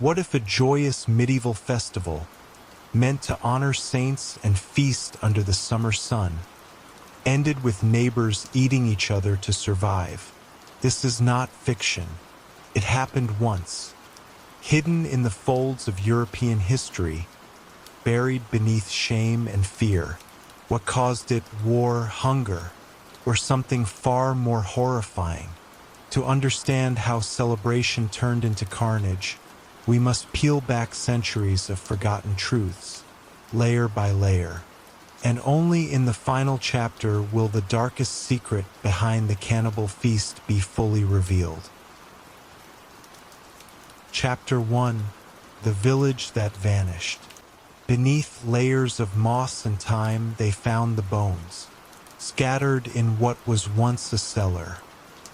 What if a joyous medieval festival, meant to honor saints and feast under the summer sun, ended with neighbors eating each other to survive? This is not fiction. It happened once, hidden in the folds of European history, buried beneath shame and fear. What caused it? War, hunger, or something far more horrifying? To understand how celebration turned into carnage, we must peel back centuries of forgotten truths, layer by layer. And only in the final chapter will the darkest secret behind the cannibal feast be fully revealed. Chapter 1: The Village That Vanished. Beneath layers of moss and time, they found the bones, scattered in what was once a cellar.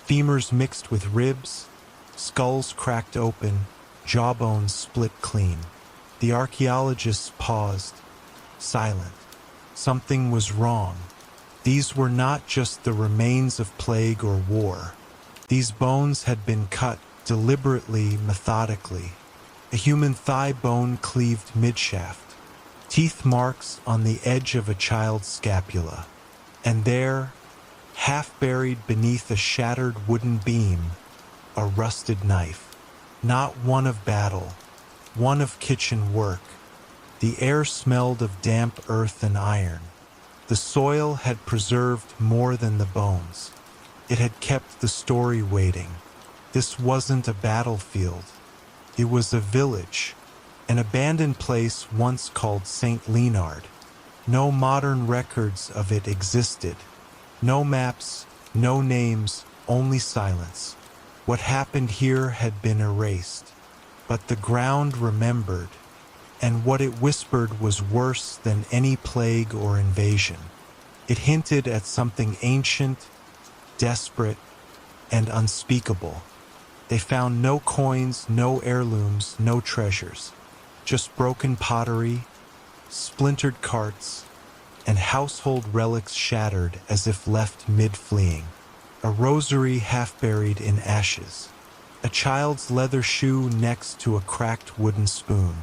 Femurs mixed with ribs, skulls cracked open, jawbones split clean. The archaeologists paused, silent. Something was wrong. These were not just the remains of plague or war. These bones had been cut deliberately, methodically. A human thigh bone cleaved midshaft, teeth marks on the edge of a child's scapula. And there, half buried beneath a shattered wooden beam, a rusted knife. Not one of battle, one of kitchen work. The air smelled of damp earth and iron. The soil had preserved more than the bones. It had kept the story waiting. This wasn't a battlefield. It was a village, an abandoned place once called St. Leonard. No modern records of it existed. No maps, no names, only silence. What happened here had been erased, but the ground remembered, and what it whispered was worse than any plague or invasion. It hinted at something ancient, desperate, and unspeakable. They found no coins, no heirlooms, no treasures, just broken pottery, splintered carts, and household relics shattered as if left mid-fleeing. A rosary half buried in ashes, a child's leather shoe next to a cracked wooden spoon,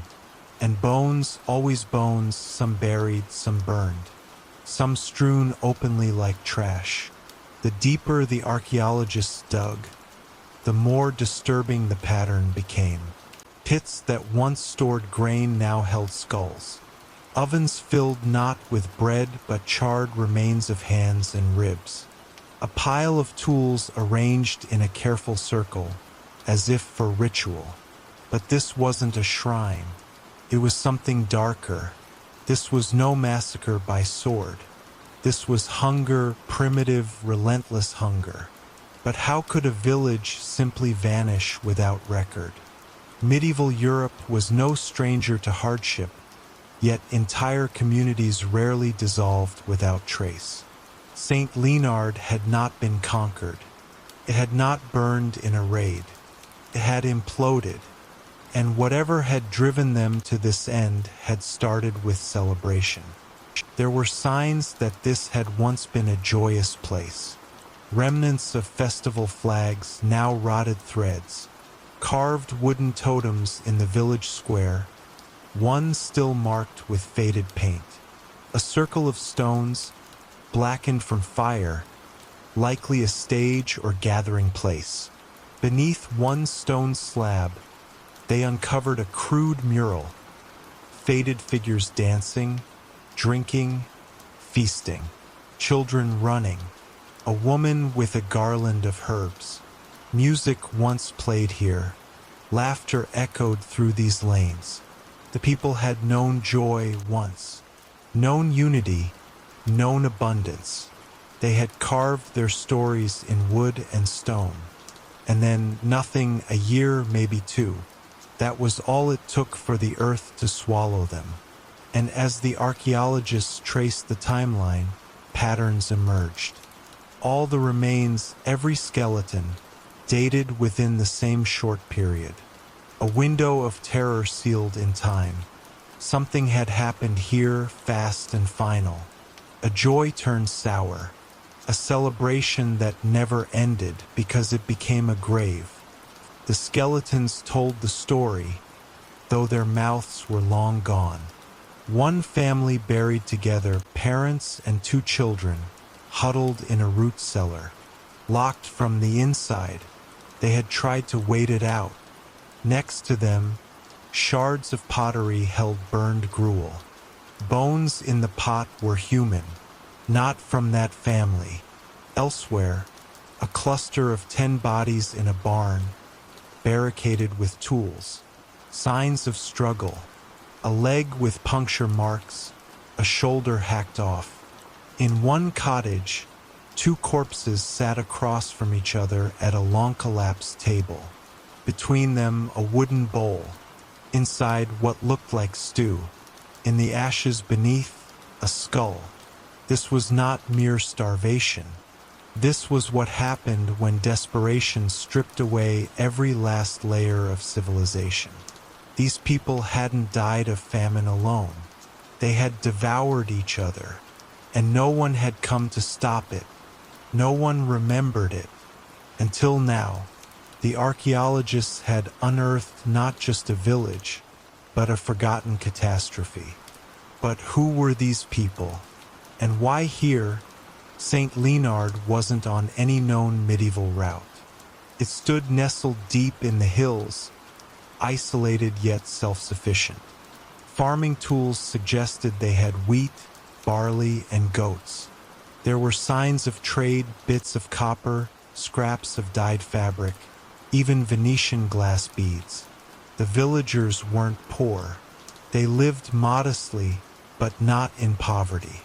and bones, always bones, some buried, some burned, some strewn openly like trash. The deeper the archaeologists dug, the more disturbing the pattern became. Pits that once stored grain now held skulls. Ovens filled not with bread but charred remains of hands and ribs. A pile of tools arranged in a careful circle, as if for ritual. But this wasn't a shrine. It was something darker. This was no massacre by sword. This was hunger, primitive, relentless hunger. But how could a village simply vanish without record? Medieval Europe was no stranger to hardship, yet entire communities rarely dissolved without trace. St. Leonard had not been conquered. It had not burned in a raid. It had imploded, and whatever had driven them to this end had started with celebration. There were signs that this had once been a joyous place. Remnants of festival flags, now rotted threads, carved wooden totems in the village square, one still marked with faded paint. A circle of stones, blackened from fire, likely a stage or gathering place. Beneath one stone slab, they uncovered a crude mural, faded figures dancing, drinking, feasting, children running, a woman with a garland of herbs. Music once played here, laughter echoed through these lanes. The people had known joy once, known unity, known abundance. They had carved their stories in wood and stone. And then nothing, a year, maybe two. That was all it took for the earth to swallow them. And as the archaeologists traced the timeline, patterns emerged. All the remains, every skeleton, dated within the same short period. A window of terror sealed in time. Something had happened here, fast and final. A joy turned sour. A celebration that never ended because it became a grave. The skeletons told the story, though their mouths were long gone. One family buried together, parents and two children, huddled in a root cellar. Locked from the inside, they had tried to wait it out. Next to them, shards of pottery held burned gruel. Bones in the pot were human, not from that family. Elsewhere, a cluster of 10 bodies in a barn, barricaded with tools. Signs of struggle. A leg with puncture marks, a shoulder hacked off. In one cottage, 2 corpses sat across from each other at a long-collapsed table. Between them, a wooden bowl. Inside, what looked like stew. In the ashes beneath, a skull. This was not mere starvation. This was what happened when desperation stripped away every last layer of civilization. These people hadn't died of famine alone. They had devoured each other, and no one had come to stop it. No one remembered it. Until now, the archaeologists had unearthed not just a village, but a forgotten catastrophe. But who were these people? And why here? St. Leonard wasn't on any known medieval route. It stood nestled deep in the hills, isolated yet self-sufficient. Farming tools suggested they had wheat, barley, and goats. There were signs of trade, bits of copper, scraps of dyed fabric, even Venetian glass beads. The villagers weren't poor. They lived modestly, but not in poverty.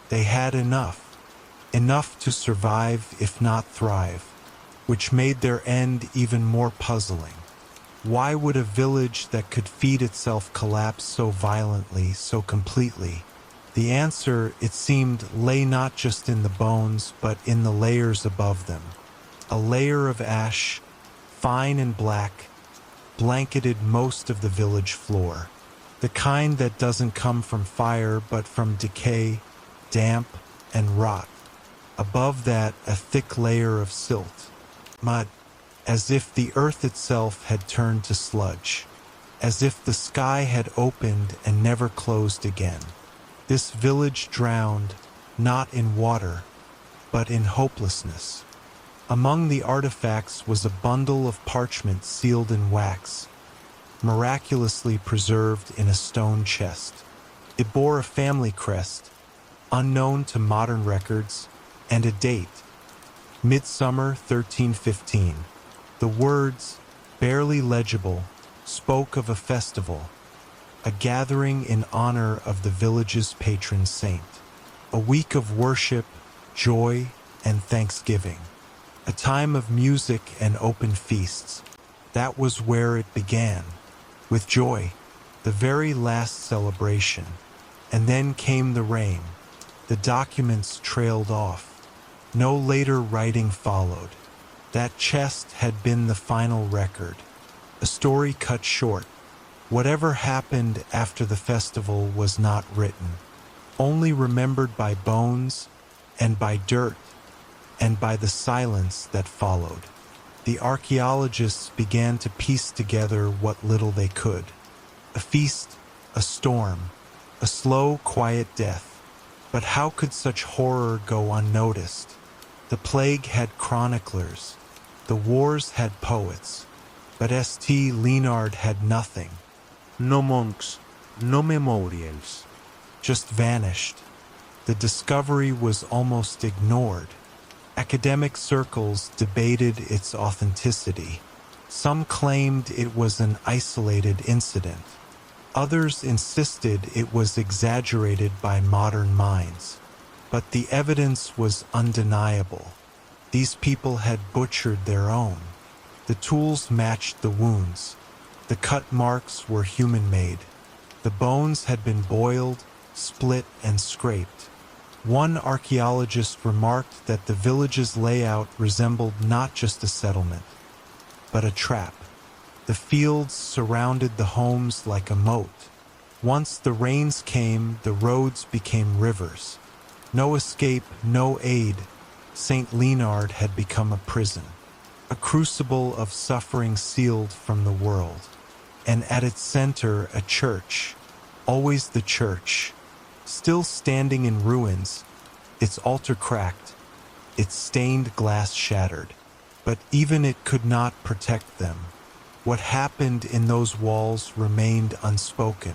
They had enough to survive if not thrive, which made their end even more puzzling. Why would a village that could feed itself collapse so violently, so completely? The answer, it seemed, lay not just in the bones, but in the layers above them. A layer of ash, fine and black, blanketed most of the village floor. The kind that doesn't come from fire, but from decay, damp, and rot. Above that, a thick layer of silt, mud, as if the earth itself had turned to sludge, as if the sky had opened and never closed again. This village drowned, not in water, but in hopelessness. Among the artifacts was a bundle of parchment sealed in wax, miraculously preserved in a stone chest. It bore a family crest, unknown to modern records, and a date, Midsummer 1315. The words, barely legible, spoke of a festival, a gathering in honor of the village's patron saint, a week of worship, joy, and thanksgiving, a time of music and open feasts. That was where it began, with joy, the very last celebration. And then came the rain. The documents trailed off. No later writing followed. That chest had been the final record, a story cut short. Whatever happened after the festival was not written, only remembered by bones and by dirt and by the silence that followed. The archaeologists began to piece together what little they could. A feast, a storm, a slow, quiet death. But how could such horror go unnoticed? The plague had chroniclers. The wars had poets. But St. Leonard had nothing. No monks, no memorials. Just vanished. The discovery was almost ignored. Academic circles debated its authenticity. Some claimed it was an isolated incident. Others insisted it was exaggerated by modern minds. But the evidence was undeniable. These people had butchered their own. The tools matched the wounds. The cut marks were human-made. The bones had been boiled, split, and scraped. One archaeologist remarked that the village's layout resembled not just a settlement, but a trap. The fields surrounded the homes like a moat. Once the rains came, the roads became rivers. No escape, no aid. St. Leonard had become a prison, a crucible of suffering sealed from the world. and at its center a church, always the church, still standing in ruins, its altar cracked, its stained glass shattered. But even it could not protect them. What happened in those walls remained unspoken.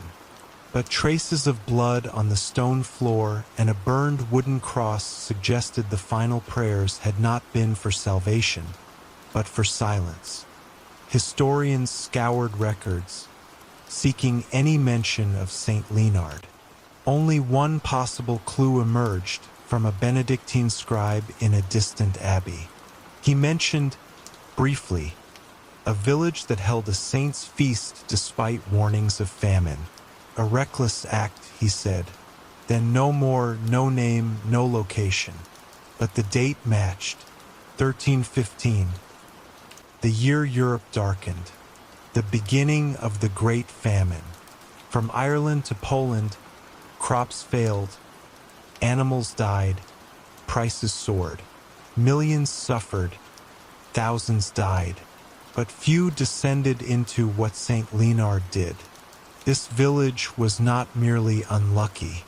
But traces of blood on the stone floor and a burned wooden cross suggested the final prayers had not been for salvation, but for silence. Historians scoured records, seeking any mention of Saint Leonard. Only one possible clue emerged from a Benedictine scribe in a distant abbey. He mentioned, briefly, a village that held a saint's feast despite warnings of famine. A reckless act, he said. Then no more, no name, no location. But the date matched, 1315. The year Europe darkened. The beginning of the Great Famine. From Ireland to Poland, crops failed, animals died, prices soared. Millions suffered, thousands died. But few descended into what Saint Leonard did. This village was not merely unlucky.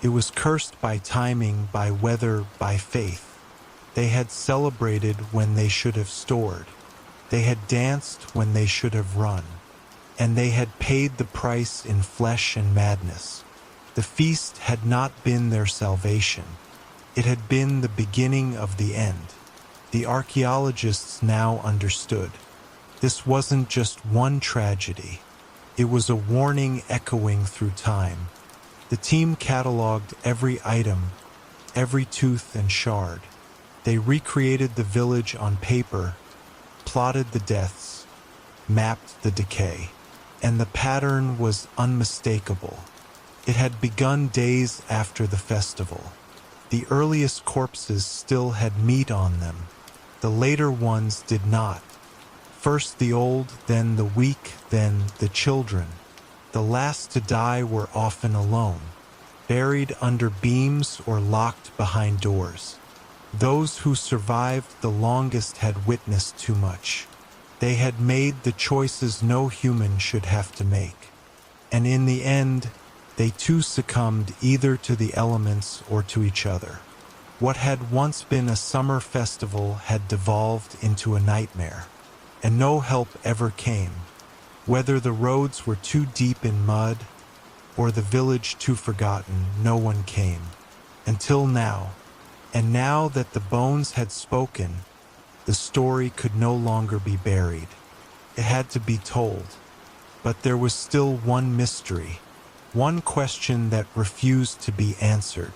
It was cursed by timing, by weather, by faith. They had celebrated when they should have stored. They had danced when they should have run. And they had paid the price in flesh and madness. The feast had not been their salvation. It had been the beginning of the end. The archaeologists now understood. This wasn't just one tragedy. It was a warning echoing through time. The team cataloged every item, every tooth and shard. They recreated the village on paper, plotted the deaths, mapped the decay. And the pattern was unmistakable. It had begun days after the festival. The earliest corpses still had meat on them. The later ones did not. First the old, then the weak, then the children. The last to die were often alone, buried under beams or locked behind doors. Those who survived the longest had witnessed too much. They had made the choices no human should have to make. And in the end, they too succumbed either to the elements or to each other. What had once been a summer festival had devolved into a nightmare. And no help ever came, whether the roads were too deep in mud or the village too forgotten. No one came, until now. And now that the bones had spoken, the story could no longer be buried. It had to be told. But there was still one mystery, one question that refused to be answered.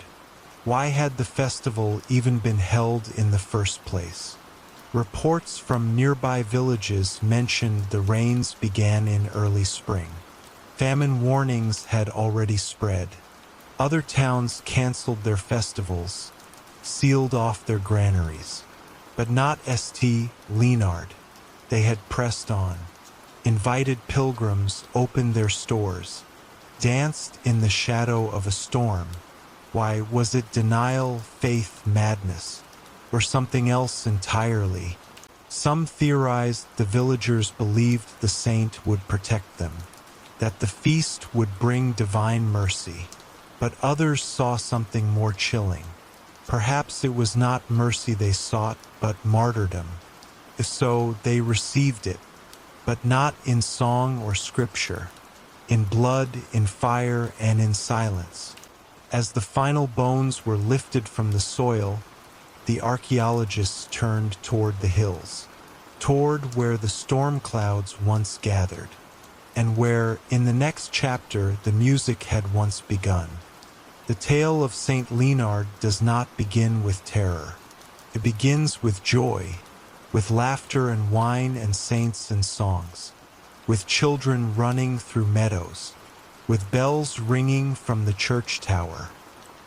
Why had the festival even been held in the first place? Reports from nearby villages mentioned the rains began in early spring. Famine warnings had already spread. Other towns canceled their festivals, sealed off their granaries. But not St. Leonard. They had pressed on, invited pilgrims, opened their stores, danced in the shadow of a storm. Why, was it denial, faith, madness? Or something else entirely? Some theorized the villagers believed the saint would protect them, that the feast would bring divine mercy. But others saw something more chilling. Perhaps it was not mercy they sought, but martyrdom. If so, they received it, but not in song or scripture, in blood, in fire, and in silence. As the final bones were lifted from the soil, the archaeologists turned toward the hills, toward where the storm clouds once gathered, and where, in the next chapter, the music had once begun. The tale of Saint Leonard does not begin with terror. It begins with joy, with laughter and wine and saints and songs, with children running through meadows, with bells ringing from the church tower,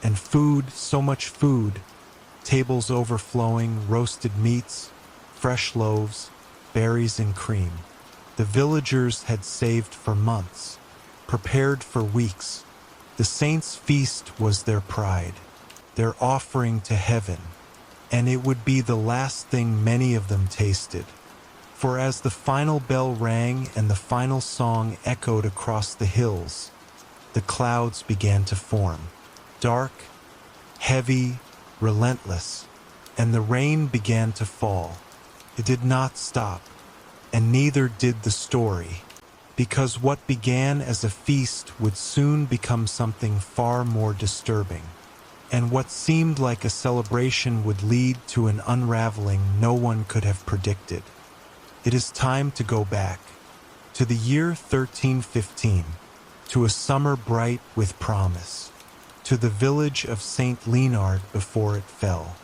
and food, so much food, tables overflowing, roasted meats, fresh loaves, berries and cream. The villagers had saved for months, prepared for weeks. The saints' feast was their pride, their offering to heaven, and it would be the last thing many of them tasted. For as the final bell rang and the final song echoed across the hills, the clouds began to form. Dark, heavy, relentless, and the rain began to fall. It did not stop, and neither did the story, because what began as a feast would soon become something far more disturbing, and what seemed like a celebration would lead to an unraveling no one could have predicted. It is time to go back, to the year 1315, to a summer bright with promise, to the village of St. Leonard before it fell,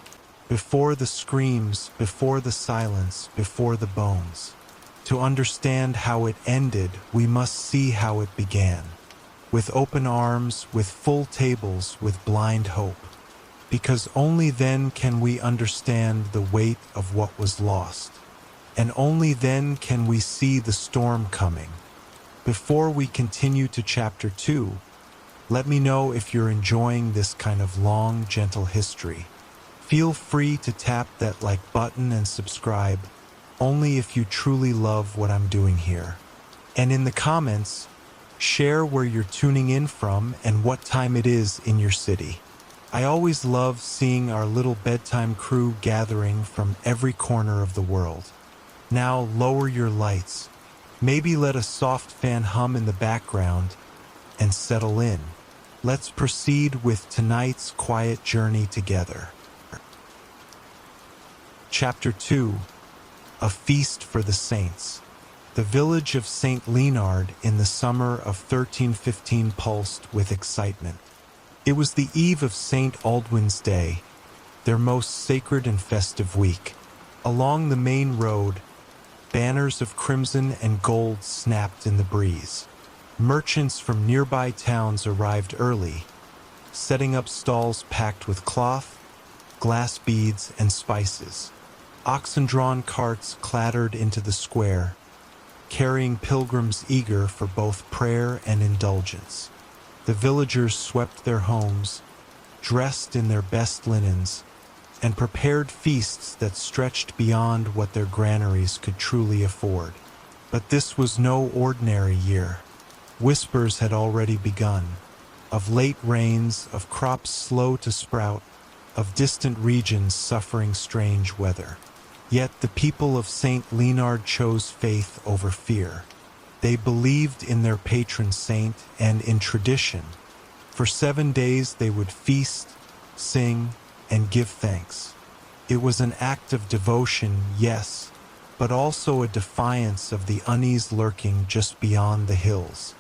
before the screams, before the silence, before the bones. To understand how it ended, we must see how it began, with open arms, with full tables, with blind hope, because only then can we understand the weight of what was lost, and only then can we see the storm coming. Before we continue to Chapter 2, let me know if you're enjoying this kind of long, gentle history. Feel free to tap that like button and subscribe, only if you truly love what I'm doing here. And in the comments, share where you're tuning in from and what time it is in your city. I always love seeing our little bedtime crew gathering from every corner of the world. Now lower your lights, maybe let a soft fan hum in the background, and settle in. Let's proceed with tonight's quiet journey together. Chapter 2. A Feast for the Saints. The village of St. Leonard in the summer of 1315 pulsed with excitement. It was the eve of St. Aldwyn's Day, their most sacred and festive week. Along the main road, banners of crimson and gold snapped in the breeze. Merchants from nearby towns arrived early, setting up stalls packed with cloth, glass beads, and spices. Oxen-drawn carts clattered into the square, carrying pilgrims eager for both prayer and indulgence. The villagers swept their homes, dressed in their best linens, and prepared feasts that stretched beyond what their granaries could truly afford. But this was no ordinary year. Whispers had already begun, of late rains, of crops slow to sprout, of distant regions suffering strange weather. Yet the people of St. Leonard chose faith over fear. They believed in their patron saint and in tradition. For 7 days they would feast, sing, and give thanks. It was an act of devotion, yes, but also a defiance of the unease lurking just beyond the hills.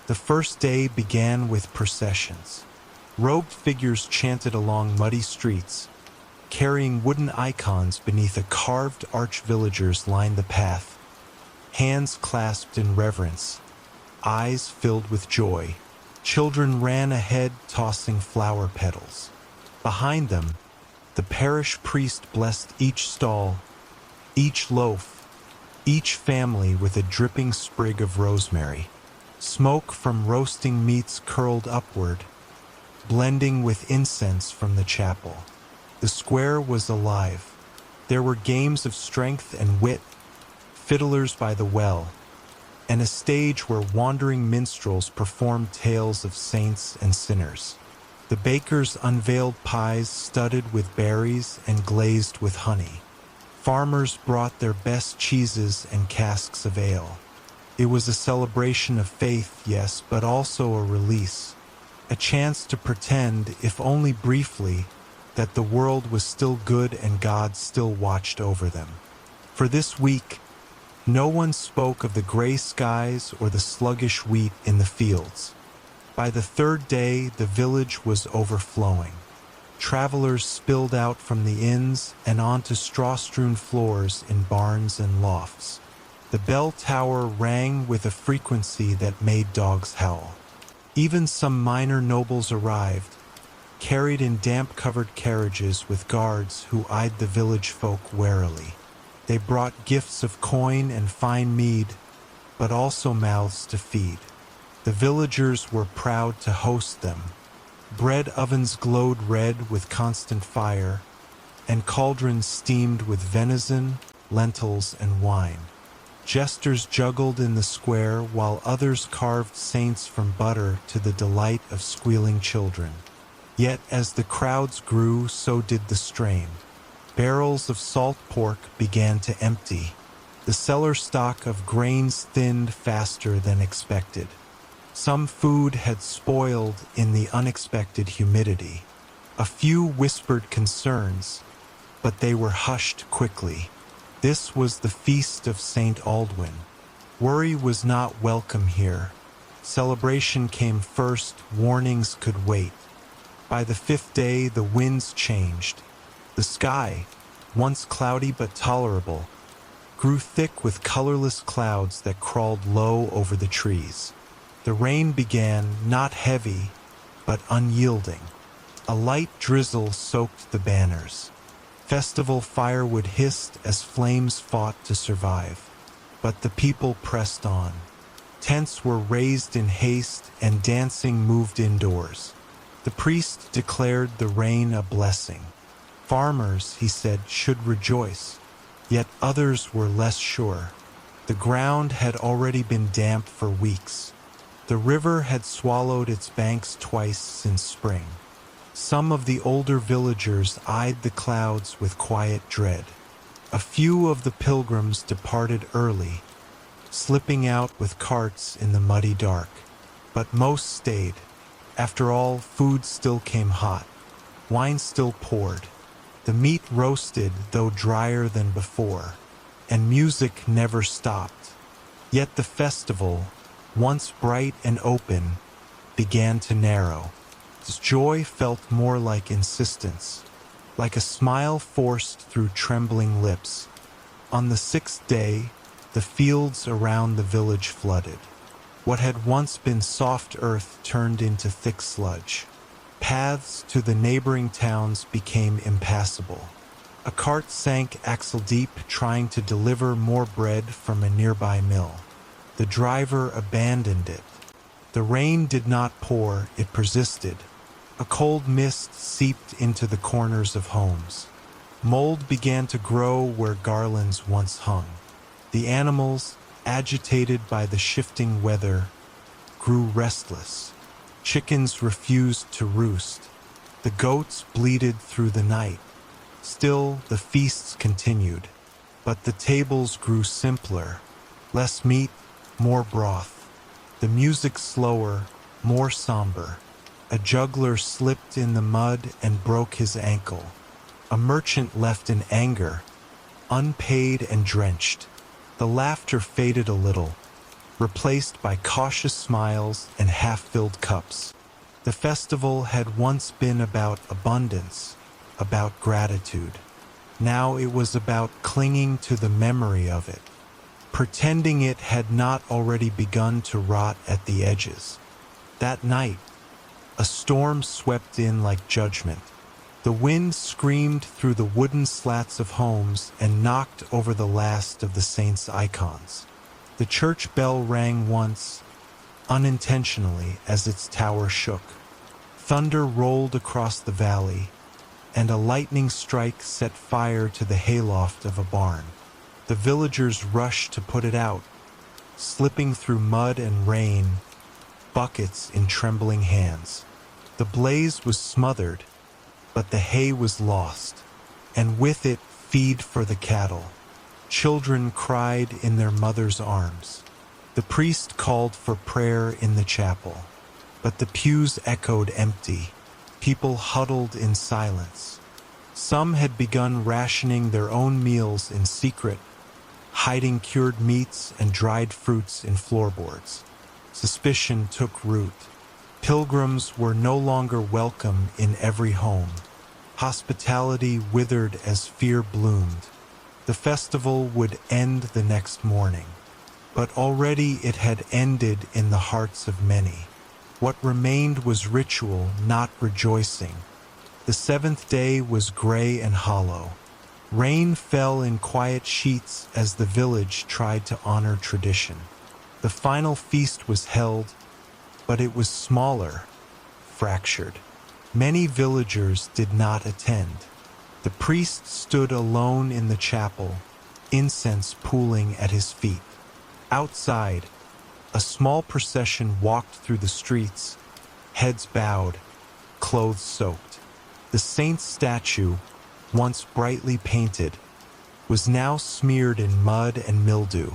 The first day began with processions. Robed figures chanted along muddy streets, carrying wooden icons beneath a carved arch. Villagers lined the path, hands clasped in reverence, eyes filled with joy. Children ran ahead, tossing flower petals. Behind them, the parish priest blessed each stall, each loaf, each family with a dripping sprig of rosemary. Smoke from roasting meats curled upward, blending with incense from the chapel. The square was alive. There were games of strength and wit, fiddlers by the well, and a stage where wandering minstrels performed tales of saints and sinners. The bakers unveiled pies studded with berries and glazed with honey. Farmers brought their best cheeses and casks of ale. It was a celebration of faith, yes, but also a release, a chance to pretend, if only briefly, that the world was still good and God still watched over them. For this week, no one spoke of the gray skies or the sluggish wheat in the fields. By the third day, the village was overflowing. Travelers spilled out from the inns and onto straw-strewn floors in barns and lofts. The bell tower rang with a frequency that made dogs howl. Even some minor nobles arrived, carried in damp-covered carriages with guards who eyed the village folk warily. They brought gifts of coin and fine mead, but also mouths to feed. The villagers were proud to host them. Bread ovens glowed red with constant fire, and cauldrons steamed with venison, lentils, and wine. Jesters juggled in the square while others carved saints from butter to the delight of squealing children. Yet as the crowds grew, so did the strain. Barrels of salt pork began to empty. The cellar stock of grains thinned faster than expected. Some food had spoiled in the unexpected humidity. A few whispered concerns, but they were hushed quickly. This was the feast of St. Aldwyn. Worry was not welcome here. Celebration came first, warnings could wait. By the 5th day, the winds changed. The sky, once cloudy but tolerable, grew thick with colorless clouds that crawled low over the trees. The rain began, not heavy, but unyielding. A light drizzle soaked the banners. Festival firewood hissed as flames fought to survive. But the people pressed on. Tents were raised in haste and dancing moved indoors. The priest declared the rain a blessing. Farmers, he said, should rejoice. Yet others were less sure. The ground had already been damp for weeks. The river had swallowed its banks twice since spring. Some of the older villagers eyed the clouds with quiet dread. A few of the pilgrims departed early, slipping out with carts in the muddy dark. But most stayed. After all, food still came hot. Wine still poured. The meat roasted, though drier than before. And music never stopped. Yet the festival, once bright and open, began to narrow. Its joy felt more like insistence, like a smile forced through trembling lips. On the 6th day, the fields around the village flooded. What had once been soft earth turned into thick sludge. Paths to the neighboring towns became impassable. A cart sank axle-deep trying to deliver more bread from a nearby mill. The driver abandoned it. The rain did not pour, it persisted. A cold mist seeped into the corners of homes. Mold began to grow where garlands once hung. The animals, agitated by the shifting weather, grew restless. Chickens refused to roost. The goats bleated through the night. Still, the feasts continued. But the tables grew simpler. Less meat, more broth. The music slower, more somber. A juggler slipped in the mud and broke his ankle. A merchant left in anger, unpaid and drenched. The laughter faded a little, replaced by cautious smiles and half-filled cups. The festival had once been about abundance, about gratitude. Now it was about clinging to the memory of it, pretending it had not already begun to rot at the edges. That night, a storm swept in like judgment. The wind screamed through the wooden slats of homes and knocked over the last of the saints' icons. The church bell rang once, unintentionally, as its tower shook. Thunder rolled across the valley, and a lightning strike set fire to the hayloft of a barn. The villagers rushed to put it out, slipping through mud and rain, buckets in trembling hands. The blaze was smothered, but the hay was lost, and with it feed for the cattle. Children cried in their mothers' arms. The priest called for prayer in the chapel, but the pews echoed empty. People huddled in silence. Some had begun rationing their own meals in secret, hiding cured meats and dried fruits in floorboards. Suspicion took root. Pilgrims were no longer welcome in every home. Hospitality withered as fear bloomed. The festival would end the next morning, but already it had ended in the hearts of many. What remained was ritual, not rejoicing. The 7th day was gray and hollow. Rain fell in quiet sheets as the village tried to honor tradition. The final feast was held, but it was smaller, fractured. Many villagers did not attend. The priest stood alone in the chapel, incense pooling at his feet. Outside, a small procession walked through the streets, heads bowed, clothes soaked. The saint's statue, once brightly painted, was now smeared in mud and mildew.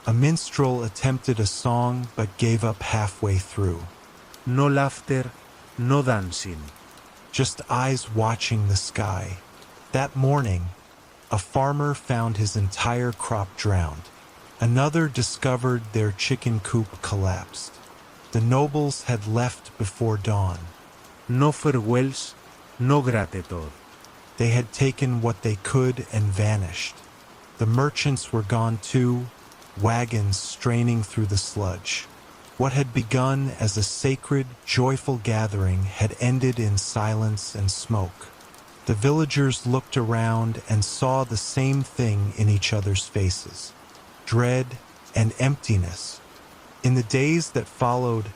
A minstrel attempted a song but gave up halfway through. No laughter, no dancing. Just eyes watching the sky. That morning, a farmer found his entire crop drowned. Another discovered their chicken coop collapsed. The nobles had left before dawn. No farewells, no gratitude. They had taken what they could and vanished. The merchants were gone too, wagons straining through the sludge. What had begun as a sacred, joyful gathering had ended in silence and smoke. The villagers looked around and saw the same thing in each other's faces: dread and emptiness. In the days that followed,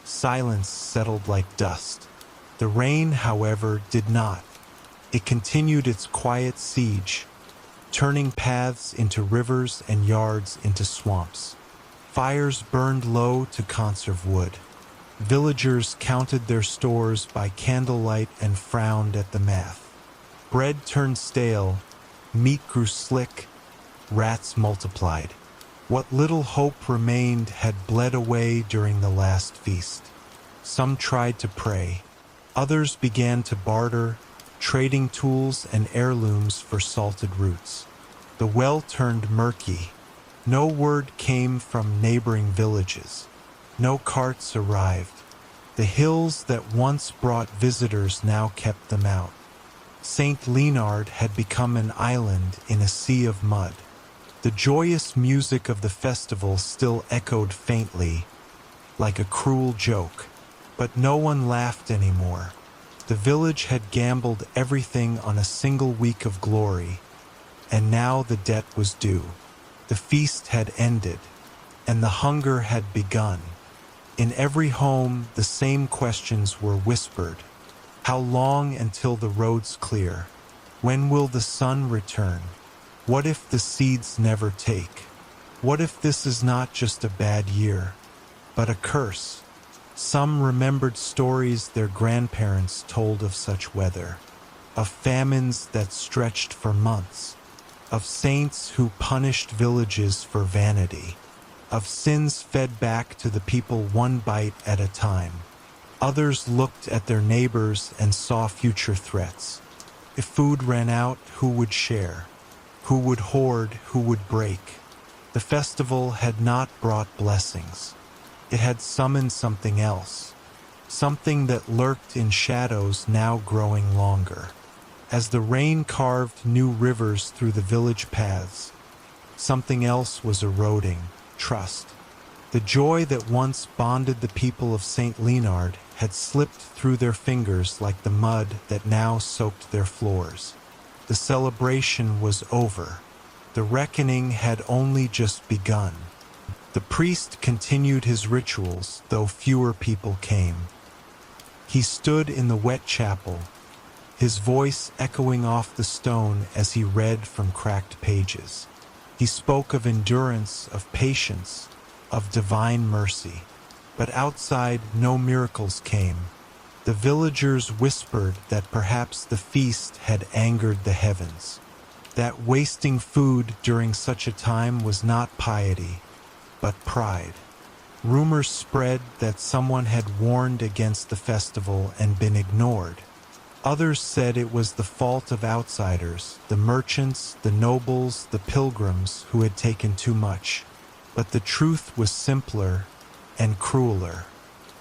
silence settled like dust. The rain, however, did not. It continued its quiet siege, turning paths into rivers and yards into swamps. Fires burned low to conserve wood. Villagers counted their stores by candlelight and frowned at the math. Bread turned stale, meat grew slick, rats multiplied. What little hope remained had bled away during the last feast. Some tried to pray. Others began to barter, trading tools and heirlooms for salted roots. The well turned murky. No word came from neighboring villages. No carts arrived. The hills that once brought visitors now kept them out. St. Leonard had become an island in a sea of mud. The joyous music of the festival still echoed faintly, like a cruel joke, but no one laughed anymore. The village had gambled everything on a single week of glory, and now the debt was due. The feast had ended, and the hunger had begun. In every home, the same questions were whispered. How long until the roads clear? When will the sun return? What if the seeds never take? What if this is not just a bad year, but a curse? Some remembered stories their grandparents told of such weather, of famines that stretched for months, of saints who punished villages for vanity, of sins fed back to the people one bite at a time. Others looked at their neighbors and saw future threats. If food ran out, who would share? Who would hoard? Who would break? The festival had not brought blessings. It had summoned something else, something that lurked in shadows now growing longer. As the rain carved new rivers through the village paths, something else was eroding: trust. The joy that once bonded the people of St. Leonard had slipped through their fingers like the mud that now soaked their floors. The celebration was over. The reckoning had only just begun. The priest continued his rituals, though fewer people came. He stood in the wet chapel, his voice echoing off the stone as he read from cracked pages. He spoke of endurance, of patience, of divine mercy. But outside, no miracles came. The villagers whispered that perhaps the feast had angered the heavens, that wasting food during such a time was not piety, but pride. Rumors spread that someone had warned against the festival and been ignored. Others said it was the fault of outsiders, the merchants, the nobles, the pilgrims who had taken too much. But the truth was simpler and crueler.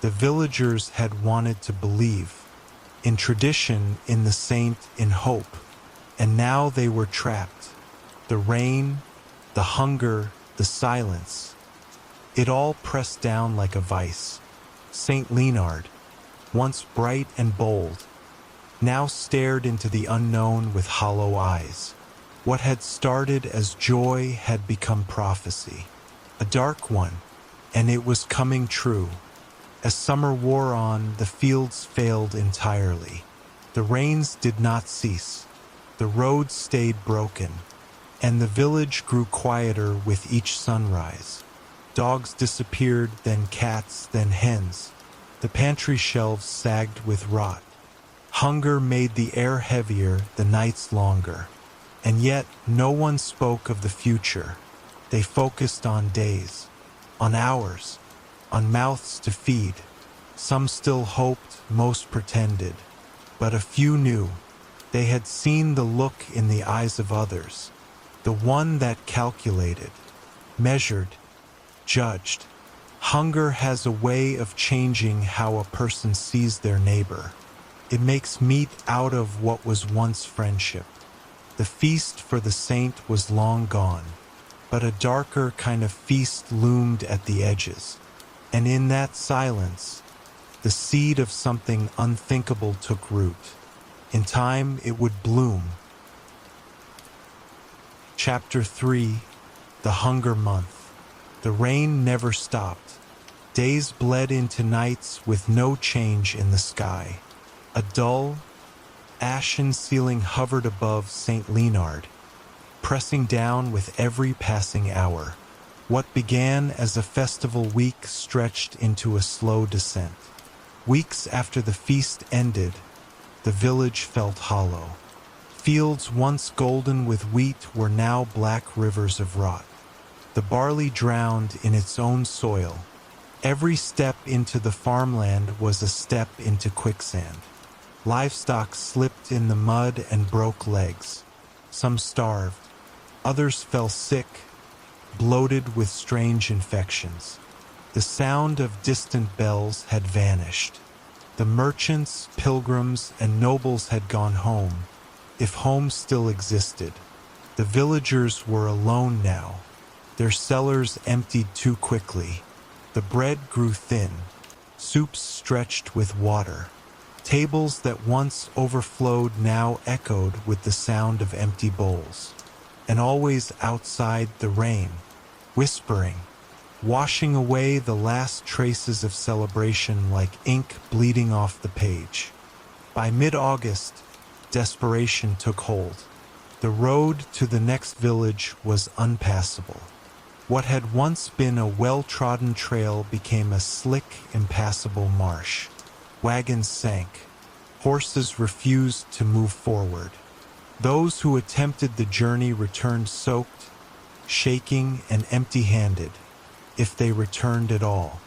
The villagers had wanted to believe, in tradition, in the saint, in hope, and now they were trapped. The rain, the hunger, the silence, it all pressed down like a vice. St. Leonard, once bright and bold, now stared into the unknown with hollow eyes. What had started as joy had become prophecy, a dark one, and it was coming true. As summer wore on, the fields failed entirely. The rains did not cease. The roads stayed broken, and the village grew quieter with each sunrise. Dogs disappeared, then cats, then hens. The pantry shelves sagged with rot. Hunger made the air heavier, the nights longer. And yet, no one spoke of the future. They focused on days, on hours, on mouths to feed. Some still hoped, most pretended. But a few knew. They had seen the look in the eyes of others. The one that calculated, measured, judged. Hunger has a way of changing how a person sees their neighbor. It makes meat out of what was once friendship. The feast for the saint was long gone, but a darker kind of feast loomed at the edges. And in that silence, the seed of something unthinkable took root. In time, it would bloom. Chapter 3: The Hunger Month. The rain never stopped. Days bled into nights with no change in the sky. A dull, ashen ceiling hovered above St. Leonard, pressing down with every passing hour. What began as a festival week stretched into a slow descent. Weeks after the feast ended, the village felt hollow. Fields once golden with wheat were now black rivers of rot. The barley drowned in its own soil. Every step into the farmland was a step into quicksand. Livestock slipped in the mud and broke legs. Some starved. Others fell sick, bloated with strange infections. The sound of distant bells had vanished. The merchants, pilgrims, and nobles had gone home, if home still existed. The villagers were alone now. Their cellars emptied too quickly. The bread grew thin. Soups stretched with water. Tables that once overflowed now echoed with the sound of empty bowls. And always outside the rain, whispering, washing away the last traces of celebration like ink bleeding off the page. By mid-August, desperation took hold. The road to the next village was unpassable. What had once been a well-trodden trail became a slick, impassable marsh. Wagons sank. Horses refused to move forward. Those who attempted the journey returned soaked, shaking, and empty-handed, if they returned at all.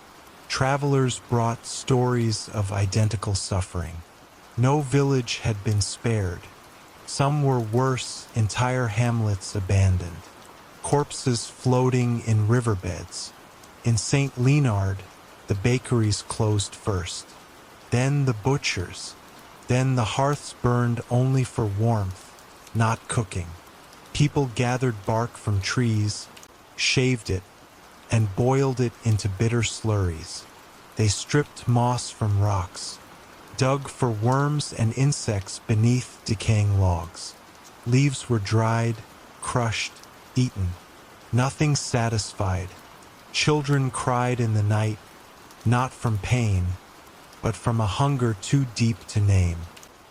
Travelers brought stories of identical suffering. No village had been spared. Some were worse, entire hamlets abandoned. Corpses floating in riverbeds. In St. Leonard, the bakeries closed first. Then the butchers. Then the hearths burned only for warmth, not cooking. People gathered bark from trees, shaved it, and boiled it into bitter slurries. They stripped moss from rocks, dug for worms and insects beneath decaying logs. Leaves were dried, crushed, eaten. Nothing satisfied. Children cried in the night, not from pain, but from a hunger too deep to name.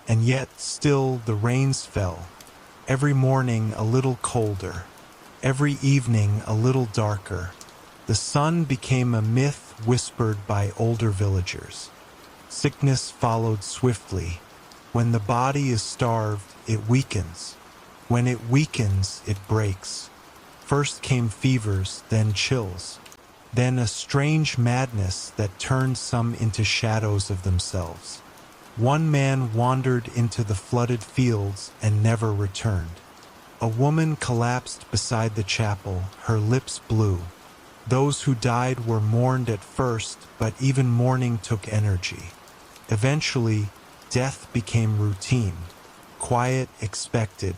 And yet still the rains fell, every morning a little colder, every evening a little darker. The sun became a myth whispered by older villagers. Sickness followed swiftly. When the body is starved, it weakens. When it weakens, it breaks. First came fevers, then chills. Then a strange madness that turned some into shadows of themselves. One man wandered into the flooded fields and never returned. A woman collapsed beside the chapel, her lips blue. Those who died were mourned at first, but even mourning took energy. Eventually, death became routine, quiet, expected.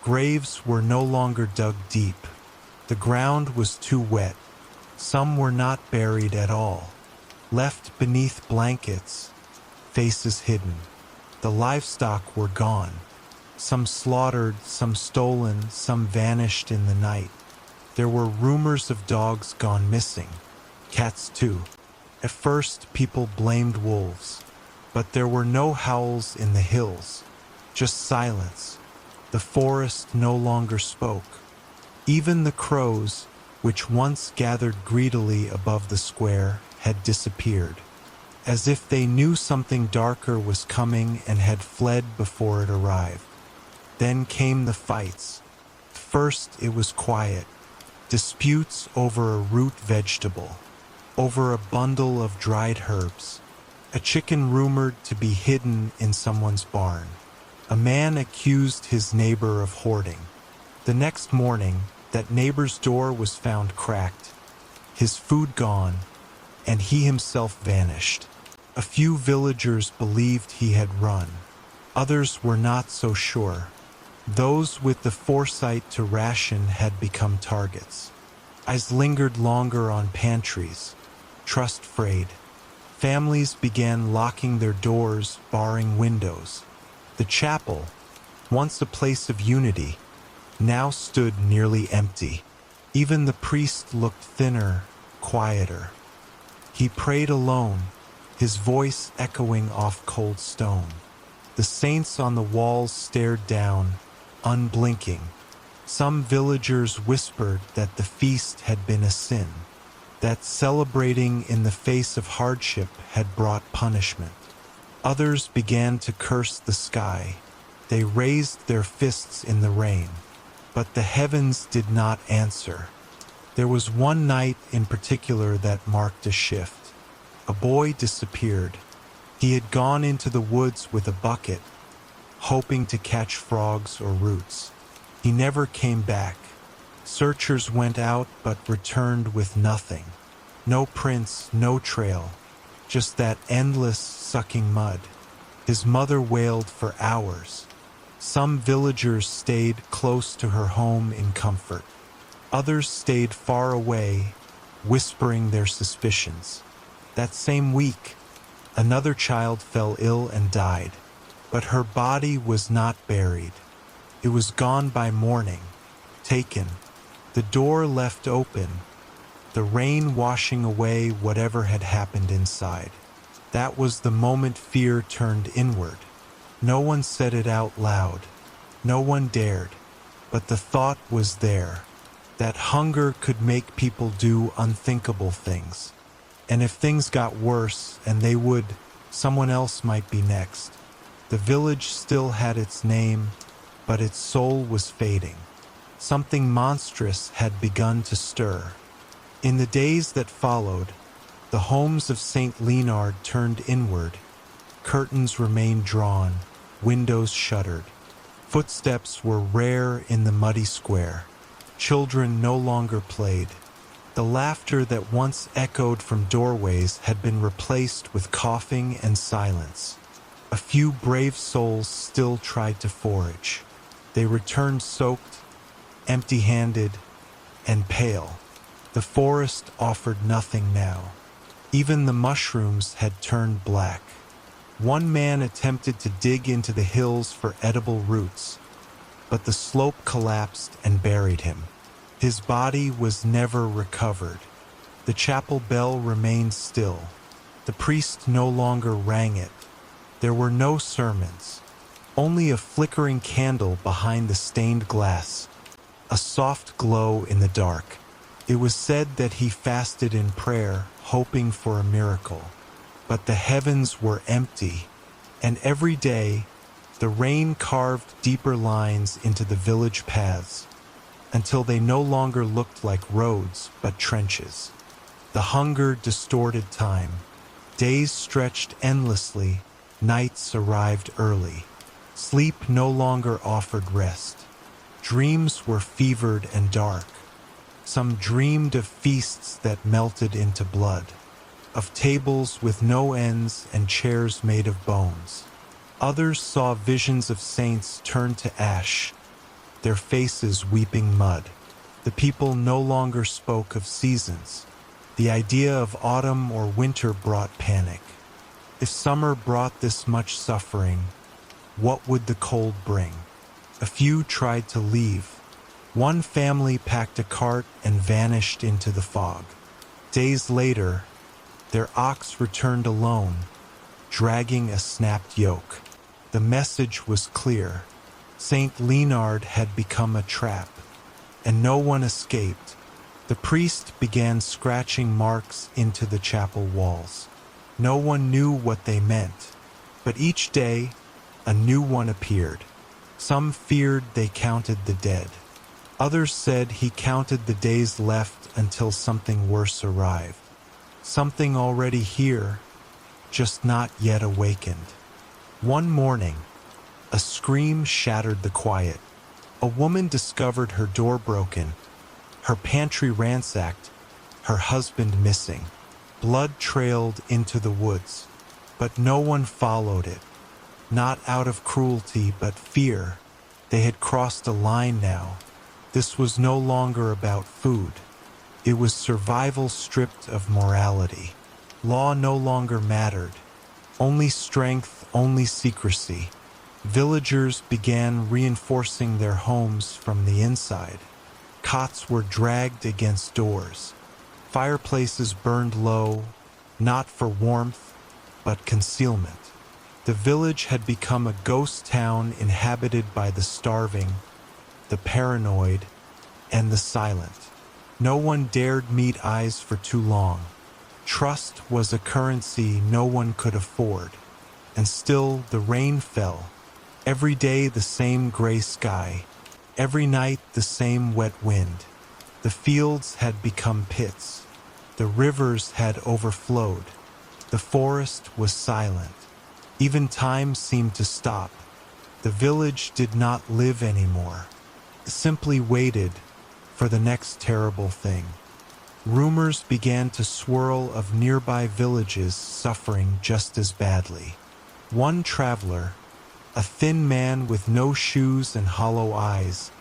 Graves were no longer dug deep. The ground was too wet. Some were not buried at all, left beneath blankets, faces hidden. The livestock were gone. Some slaughtered, some stolen, some vanished in the night. There were rumors of dogs gone missing, cats too. At first, people blamed wolves, but there were no howls in the hills, just silence. The forest no longer spoke. Even the crows, which once gathered greedily above the square, had disappeared, as if they knew something darker was coming and had fled before it arrived. Then came the fights. First it was quiet, disputes over a root vegetable, over a bundle of dried herbs, a chicken rumored to be hidden in someone's barn. A man accused his neighbor of hoarding. The next morning, that neighbor's door was found cracked, his food gone, and he himself vanished. A few villagers believed he had run. Others were not so sure. Those with the foresight to ration had become targets. Eyes lingered longer on pantries, trust frayed. Families began locking their doors, barring windows. The chapel, once a place of unity, now stood nearly empty. Even the priest looked thinner, quieter. He prayed alone, his voice echoing off cold stone. The saints on the walls stared down, unblinking. Some villagers whispered that the feast had been a sin, that celebrating in the face of hardship had brought punishment. Others began to curse the sky. They raised their fists in the rain, but the heavens did not answer. There was one night in particular that marked a shift. A boy disappeared. He had gone into the woods with a bucket, hoping to catch frogs or roots. He never came back. Searchers went out but returned with nothing. No prints, no trail, just that endless sucking mud. His mother wailed for hours. Some villagers stayed close to her home in comfort. Others stayed far away, whispering their suspicions. That same week, another child fell ill and died, but her body was not buried. It was gone by morning, taken, the door left open, the rain washing away whatever had happened inside. That was the moment fear turned inward. No one said it out loud. No one dared. But the thought was there, that hunger could make people do unthinkable things. And if things got worse, and they would, someone else might be next. The village still had its name, but its soul was fading. Something monstrous had begun to stir. In the days that followed, the homes of St. Leonard turned inward. Curtains remained drawn, windows shuttered. Footsteps were rare in the muddy square. Children no longer played. The laughter that once echoed from doorways had been replaced with coughing and silence. A few brave souls still tried to forage. They returned soaked, empty-handed, and pale. The forest offered nothing now. Even the mushrooms had turned black. One man attempted to dig into the hills for edible roots, but the slope collapsed and buried him. His body was never recovered. The chapel bell remained still. The priest no longer rang it. There were no sermons, only a flickering candle behind the stained glass, a soft glow in the dark. It was said that he fasted in prayer, hoping for a miracle. But the heavens were empty, and every day the rain carved deeper lines into the village paths, until they no longer looked like roads but trenches. The hunger distorted time. Days stretched endlessly, nights arrived early. Sleep no longer offered rest. Dreams were fevered and dark. Some dreamed of feasts that melted into blood, of tables with no ends and chairs made of bones. Others saw visions of saints turned to ash, their faces weeping mud. The people no longer spoke of seasons. The idea of autumn or winter brought panic. If summer brought this much suffering, what would the cold bring? A few tried to leave. One family packed a cart and vanished into the fog. Days later, their ox returned alone, dragging a snapped yoke. The message was clear. St. Leonard had become a trap, and no one escaped. The priest began scratching marks into the chapel walls. No one knew what they meant, but each day a new one appeared. Some feared they counted the dead. Others said he counted the days left until something worse arrived. Something already here, just not yet awakened. One morning, a scream shattered the quiet. A woman discovered her door broken, her pantry ransacked, her husband missing. Blood trailed into the woods, but no one followed it. Not out of cruelty, but fear. They had crossed a line now. This was no longer about food. It was survival stripped of morality. Law no longer mattered. Only strength, only secrecy. Villagers began reinforcing their homes from the inside. Cots were dragged against doors. Fireplaces burned low, not for warmth, but concealment. The village had become a ghost town inhabited by the starving, the paranoid, and the silent. No one dared meet eyes for too long. Trust was a currency no one could afford. And still the rain fell. Every day the same gray sky. Every night the same wet wind. The fields had become pits. The rivers had overflowed. The forest was silent. Even time seemed to stop. The village did not live anymore. It simply waited for the next terrible thing. Rumors began to swirl of nearby villages suffering just as badly. One traveler, a thin man with no shoes and hollow eyes,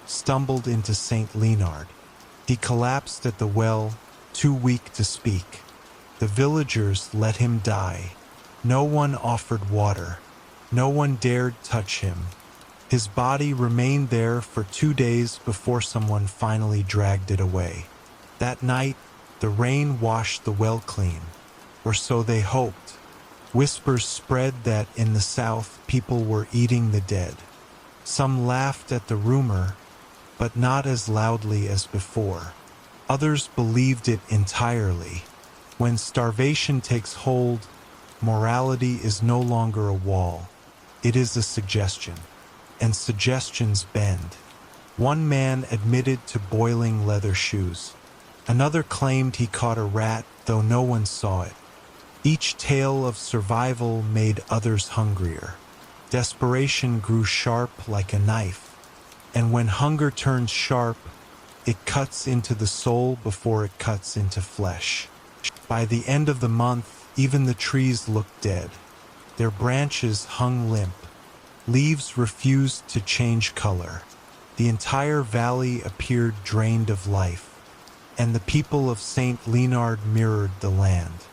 stumbled into St. Leonard. He collapsed at the well, too weak to speak. The villagers let him die. No one offered water. No one dared touch him. His body remained there for 2 days before someone finally dragged it away. That night, the rain washed the well clean, or so they hoped. Whispers spread that in the south people were eating the dead. Some laughed at the rumor, but not as loudly as before. Others believed it entirely. When starvation takes hold, morality is no longer a wall. It is a suggestion, and suggestions bend. One man admitted to boiling leather shoes. Another claimed he caught a rat, though no one saw it. Each tale of survival made others hungrier. Desperation grew sharp like a knife, and when hunger turns sharp, it cuts into the soul before it cuts into flesh. By the end of the month, even the trees looked dead. Their branches hung limp. Leaves refused to change color. The entire valley appeared drained of life, and the people of St. Leonard mirrored the land.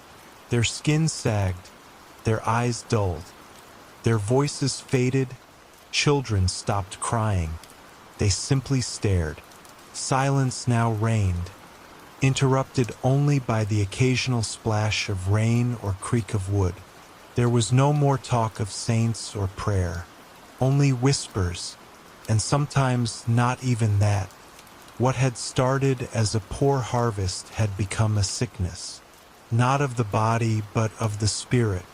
Their skin sagged, their eyes dulled, their voices faded, children stopped crying. They simply stared. Silence now reigned, interrupted only by the occasional splash of rain or creak of wood. There was no more talk of saints or prayer, only whispers, and sometimes not even that. What had started as a poor harvest had become a sickness, not of the body but of the spirit.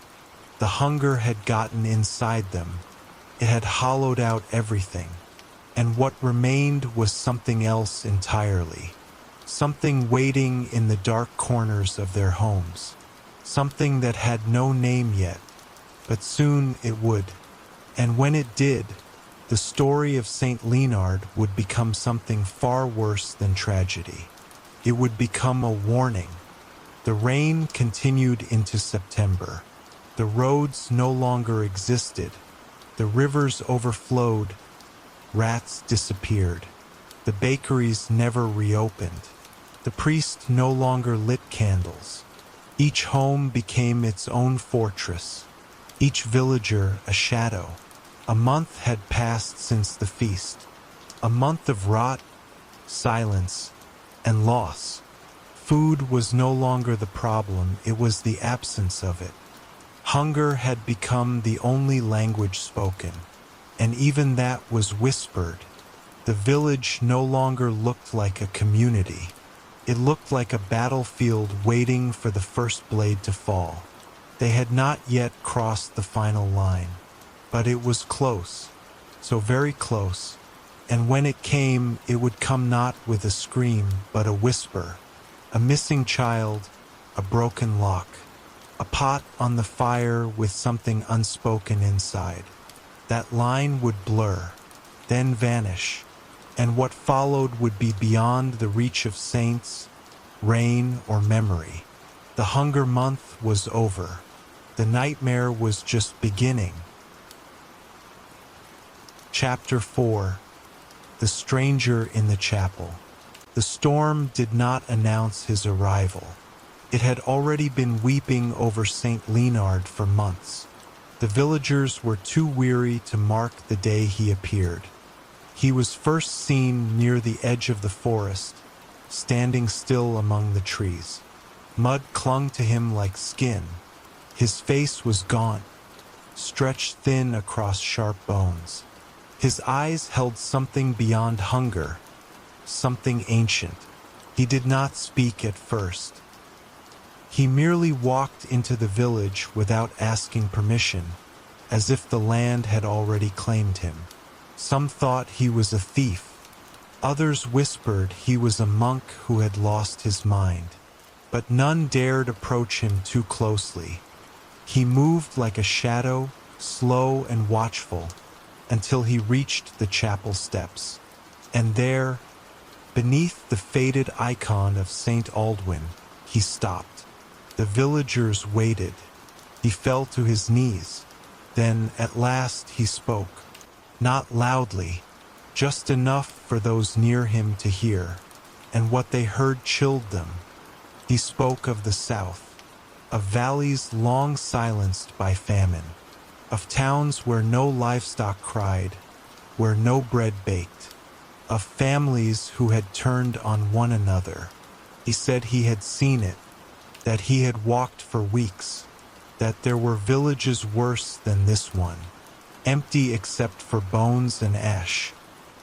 The hunger had gotten inside them. It had hollowed out everything, and what remained was something else entirely. Something waiting in the dark corners of their homes. Something that had no name yet, but soon it would. And when it did, the story of St. Leonard would become something far worse than tragedy. It would become a warning. The rain continued into September. The roads no longer existed. The rivers overflowed. Rats disappeared. The bakeries never reopened. The priest no longer lit candles. Each home became its own fortress. Each villager a shadow. A month had passed since the feast. A month of rot, silence, and loss. Food was no longer the problem, it was the absence of it. Hunger had become the only language spoken, and even that was whispered. The village no longer looked like a community. It looked like a battlefield waiting for the first blade to fall. They had not yet crossed the final line, but it was close, so very close, and when it came, it would come not with a scream, but a whisper, a missing child, a broken lock, a pot on the fire with something unspoken inside. That line would blur, then vanish, and what followed would be beyond the reach of saints, rain, or memory. The hunger month was over. The nightmare was just beginning. Chapter 4. The Stranger in the Chapel. The storm did not announce his arrival. It had already been weeping over St. Leonard for months. The villagers were too weary to mark the day he appeared. He was first seen near the edge of the forest, standing still among the trees. Mud clung to him like skin. His face was gaunt, stretched thin across sharp bones. His eyes held something beyond hunger, something ancient. He did not speak at first. He merely walked into the village without asking permission, as if the land had already claimed him. Some thought he was a thief. Others whispered he was a monk who had lost his mind. But none dared approach him too closely. He moved like a shadow, slow and watchful, until he reached the chapel steps. And there, beneath the faded icon of St. Aldwyn, he stopped. The villagers waited. He fell to his knees. Then, at last, he spoke. Not loudly, just enough for those near him to hear, and what they heard chilled them. He spoke of the South, of valleys long silenced by famine, of towns where no livestock cried, where no bread baked, of families who had turned on one another. He said he had seen it, that he had walked for weeks, that there were villages worse than this one, empty except for bones and ash.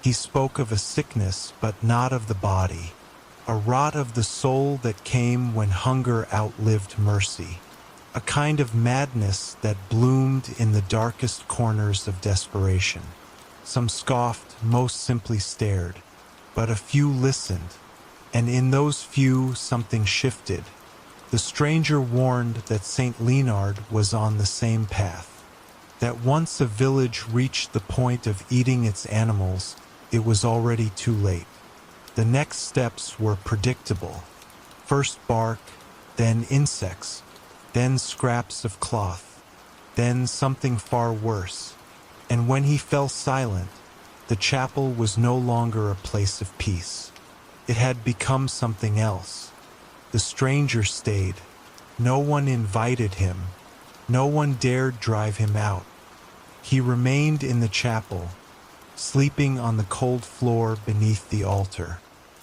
He spoke of a sickness, but not of the body, a rot of the soul that came when hunger outlived mercy, a kind of madness that bloomed in the darkest corners of desperation. Some scoffed, most simply stared, but a few listened, and in those few something shifted. The stranger warned that St. Leonard was on the same path, that once a village reached the point of eating its animals, it was already too late. The next steps were predictable. First bark, then insects, then scraps of cloth, then something far worse. And when he fell silent, the chapel was no longer a place of peace. It had become something else. The stranger stayed. No one invited him. No one dared drive him out. He remained in the chapel, sleeping on the cold floor beneath the altar.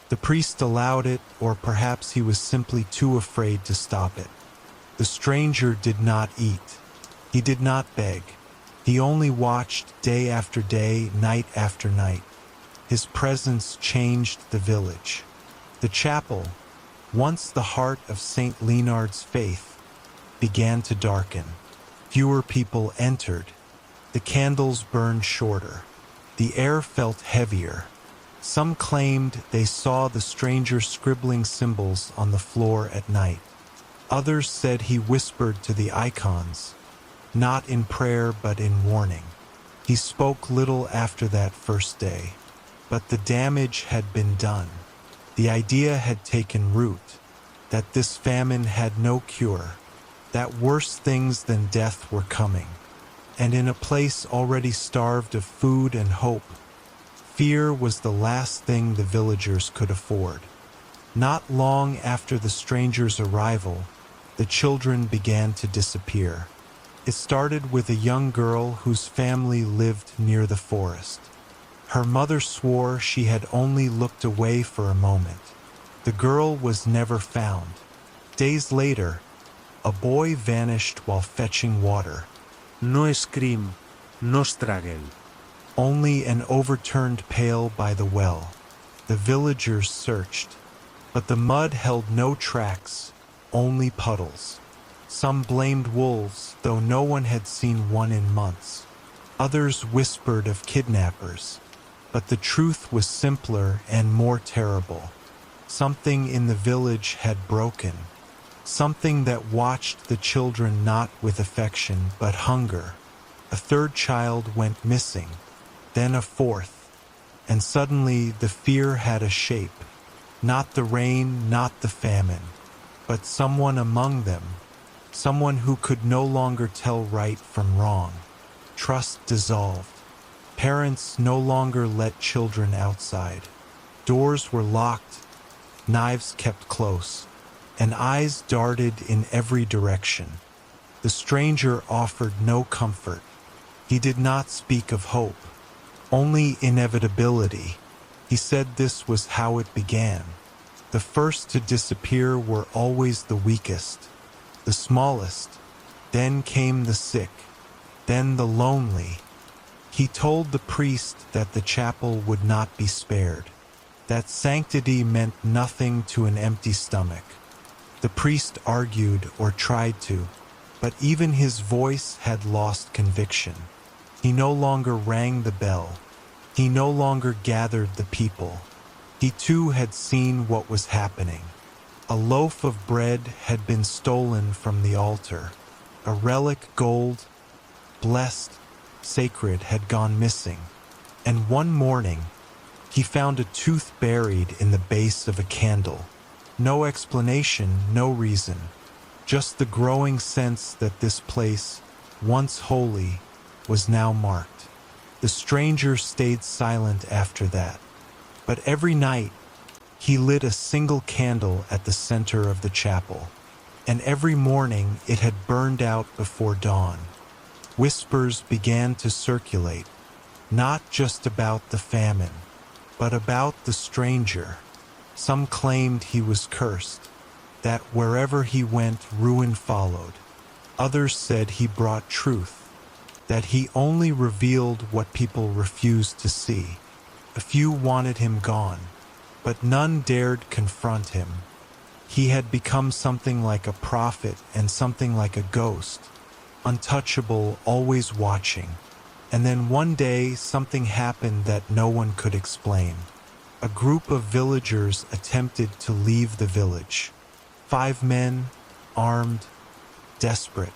The priest allowed it, or perhaps he was simply too afraid to stop it. The stranger did not eat. He did not beg. He only watched day after day, night after night. His presence changed the village. The chapel, once the heart of St. Leonard's faith, began to darken. Fewer people entered. The candles burned shorter. The air felt heavier. Some claimed they saw the stranger scribbling symbols on the floor at night. Others said he whispered to the icons, not in prayer but in warning. He spoke little after that first day, but the damage had been done. The idea had taken root, that this famine had no cure, that worse things than death were coming. And in a place already starved of food and hope, fear was the last thing the villagers could afford. Not long after the stranger's arrival, the children began to disappear. It started with a young girl whose family lived near the forest. Her mother swore she had only looked away for a moment. The girl was never found. Days later, a boy vanished while fetching water. No scream, no struggle. Only an overturned pail by the well. The villagers searched. But the mud held no tracks, only puddles. Some blamed wolves, though no one had seen one in months. Others whispered of kidnappers, but the truth was simpler and more terrible. Something in the village had broken, something that watched the children not with affection but hunger. A third child went missing, then a fourth, and suddenly the fear had a shape. Not the rain, not the famine, but someone among them, someone who could no longer tell right from wrong. Trust dissolved. Parents no longer let children outside. Doors were locked, knives kept close, and eyes darted in every direction. The stranger offered no comfort. He did not speak of hope, only inevitability. He said this was how it began. The first to disappear were always the weakest, the smallest. Then came the sick, then the lonely. He told the priest that the chapel would not be spared, that sanctity meant nothing to an empty stomach. The priest argued or tried to, but even his voice had lost conviction. He no longer rang the bell. He no longer gathered the people. He too had seen what was happening. A loaf of bread had been stolen from the altar. A relic, gold, blessed, sacred, had gone missing. And one morning, he found a tooth buried in the base of a candle. No explanation, no reason. Just the growing sense that this place, once holy, was now marked. The stranger stayed silent after that. But every night, he lit a single candle at the center of the chapel, and every morning it had burned out before dawn. Whispers began to circulate, not just about the famine, but about the stranger. Some claimed he was cursed, that wherever he went, ruin followed. Others said he brought truth, that he only revealed what people refused to see. A few wanted him gone, but none dared confront him. He had become something like a prophet and something like a ghost, untouchable, always watching. And then one day something happened that no one could explain. A group of villagers attempted to leave the village. 5 men, armed, desperate.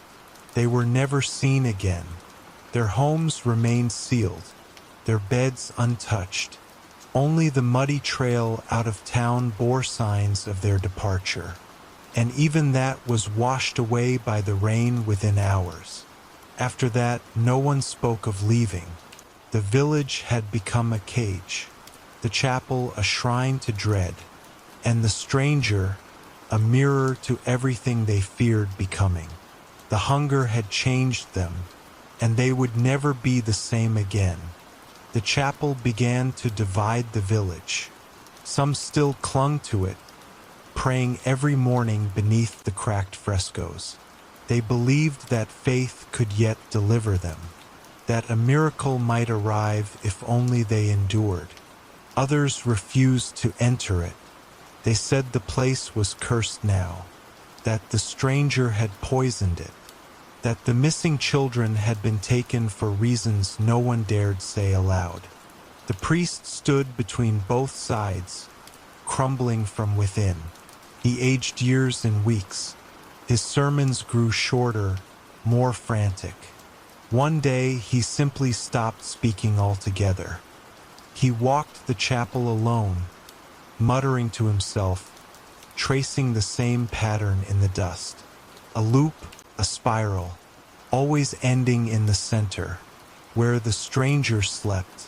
They were never seen again. Their homes remained sealed, their beds untouched. Only the muddy trail out of town bore signs of their departure, and even that was washed away by the rain within hours. After that, no one spoke of leaving. The village had become a cage, the chapel a shrine to dread, and the stranger a mirror to everything they feared becoming. The hunger had changed them, and they would never be the same again. The chapel began to divide the village. Some still clung to it, praying every morning beneath the cracked frescoes. They believed that faith could yet deliver them, that a miracle might arrive if only they endured. Others refused to enter it. They said the place was cursed now, that the stranger had poisoned it, that the missing children had been taken for reasons no one dared say aloud. The priest stood between both sides, crumbling from within. He aged years and weeks. His sermons grew shorter, more frantic. One day he simply stopped speaking altogether. He walked the chapel alone, muttering to himself, tracing the same pattern in the dust. A loop, a spiral, always ending in the center, where the stranger slept,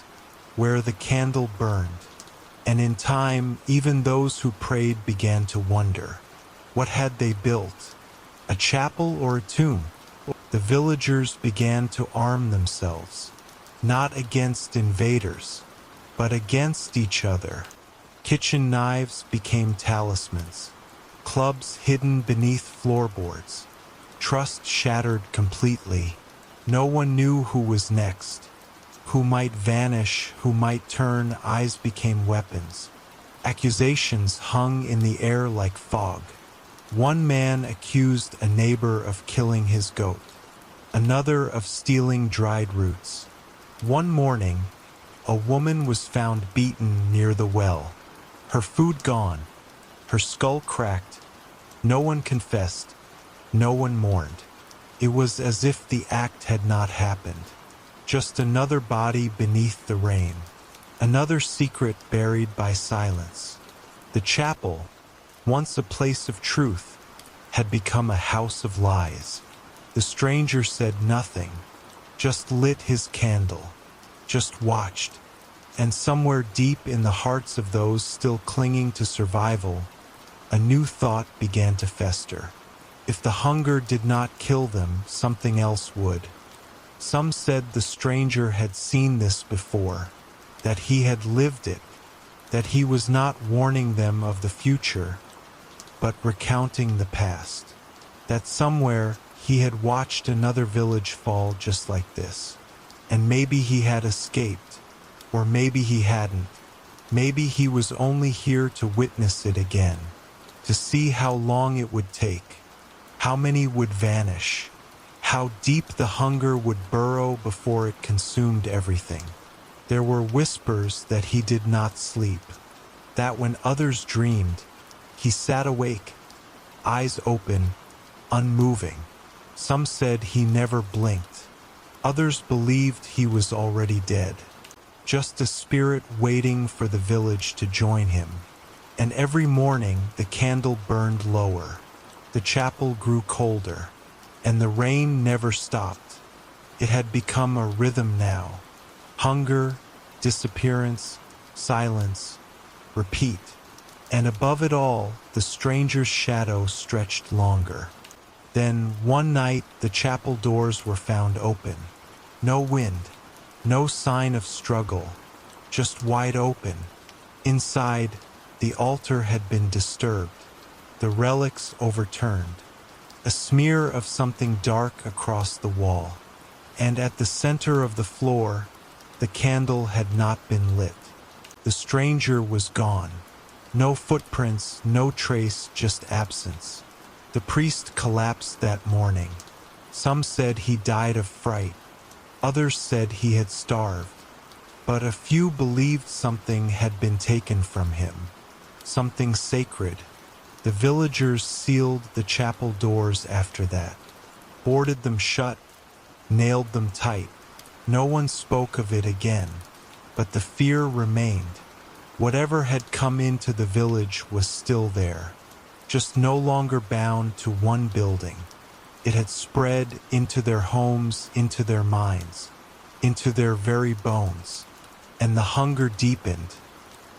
where the candle burned. And in time, even those who prayed began to wonder, what had they built? A chapel or a tomb? The villagers began to arm themselves, not against invaders, but against each other. Kitchen knives became talismans, clubs hidden beneath floorboards. Trust shattered completely. No one knew who was next, who might vanish, who might turn. Eyes became weapons. Accusations hung in the air like fog. One man accused a neighbor of killing his goat, another of stealing dried roots. One morning, a woman was found beaten near the well, her food gone, her skull cracked. No one confessed, no one mourned. It was as if the act had not happened. Just another body beneath the rain, another secret buried by silence. The chapel, once a place of truth, had become a house of lies. The stranger said nothing, just lit his candle, just watched, and somewhere deep in the hearts of those still clinging to survival, a new thought began to fester. If the hunger did not kill them, something else would. Some said the stranger had seen this before, that he had lived it, that he was not warning them of the future, but recounting the past, that somewhere he had watched another village fall just like this, and maybe he had escaped, or maybe he hadn't. Maybe he was only here to witness it again, to see how long it would take, how many would vanish, how deep the hunger would burrow before it consumed everything. There were whispers that he did not sleep, that when others dreamed, he sat awake, eyes open, unmoving. Some said he never blinked. Others believed he was already dead, just a spirit waiting for the village to join him. And every morning the candle burned lower, the chapel grew colder, and the rain never stopped. It had become a rhythm now. Hunger, disappearance, silence, repeat. And above it all, the stranger's shadow stretched longer. Then, one night, the chapel doors were found open. No wind, no sign of struggle, just wide open. Inside, the altar had been disturbed, the relics overturned, a smear of something dark across the wall. And at the center of the floor, the candle had not been lit. The stranger was gone. No footprints, no trace, just absence. The priest collapsed that morning. Some said he died of fright. Others said he had starved. But a few believed something had been taken from him, something sacred. The villagers sealed the chapel doors after that, boarded them shut, nailed them tight. No one spoke of it again, but the fear remained. Whatever had come into the village was still there, just no longer bound to one building. It had spread into their homes, into their minds, into their very bones, and the hunger deepened.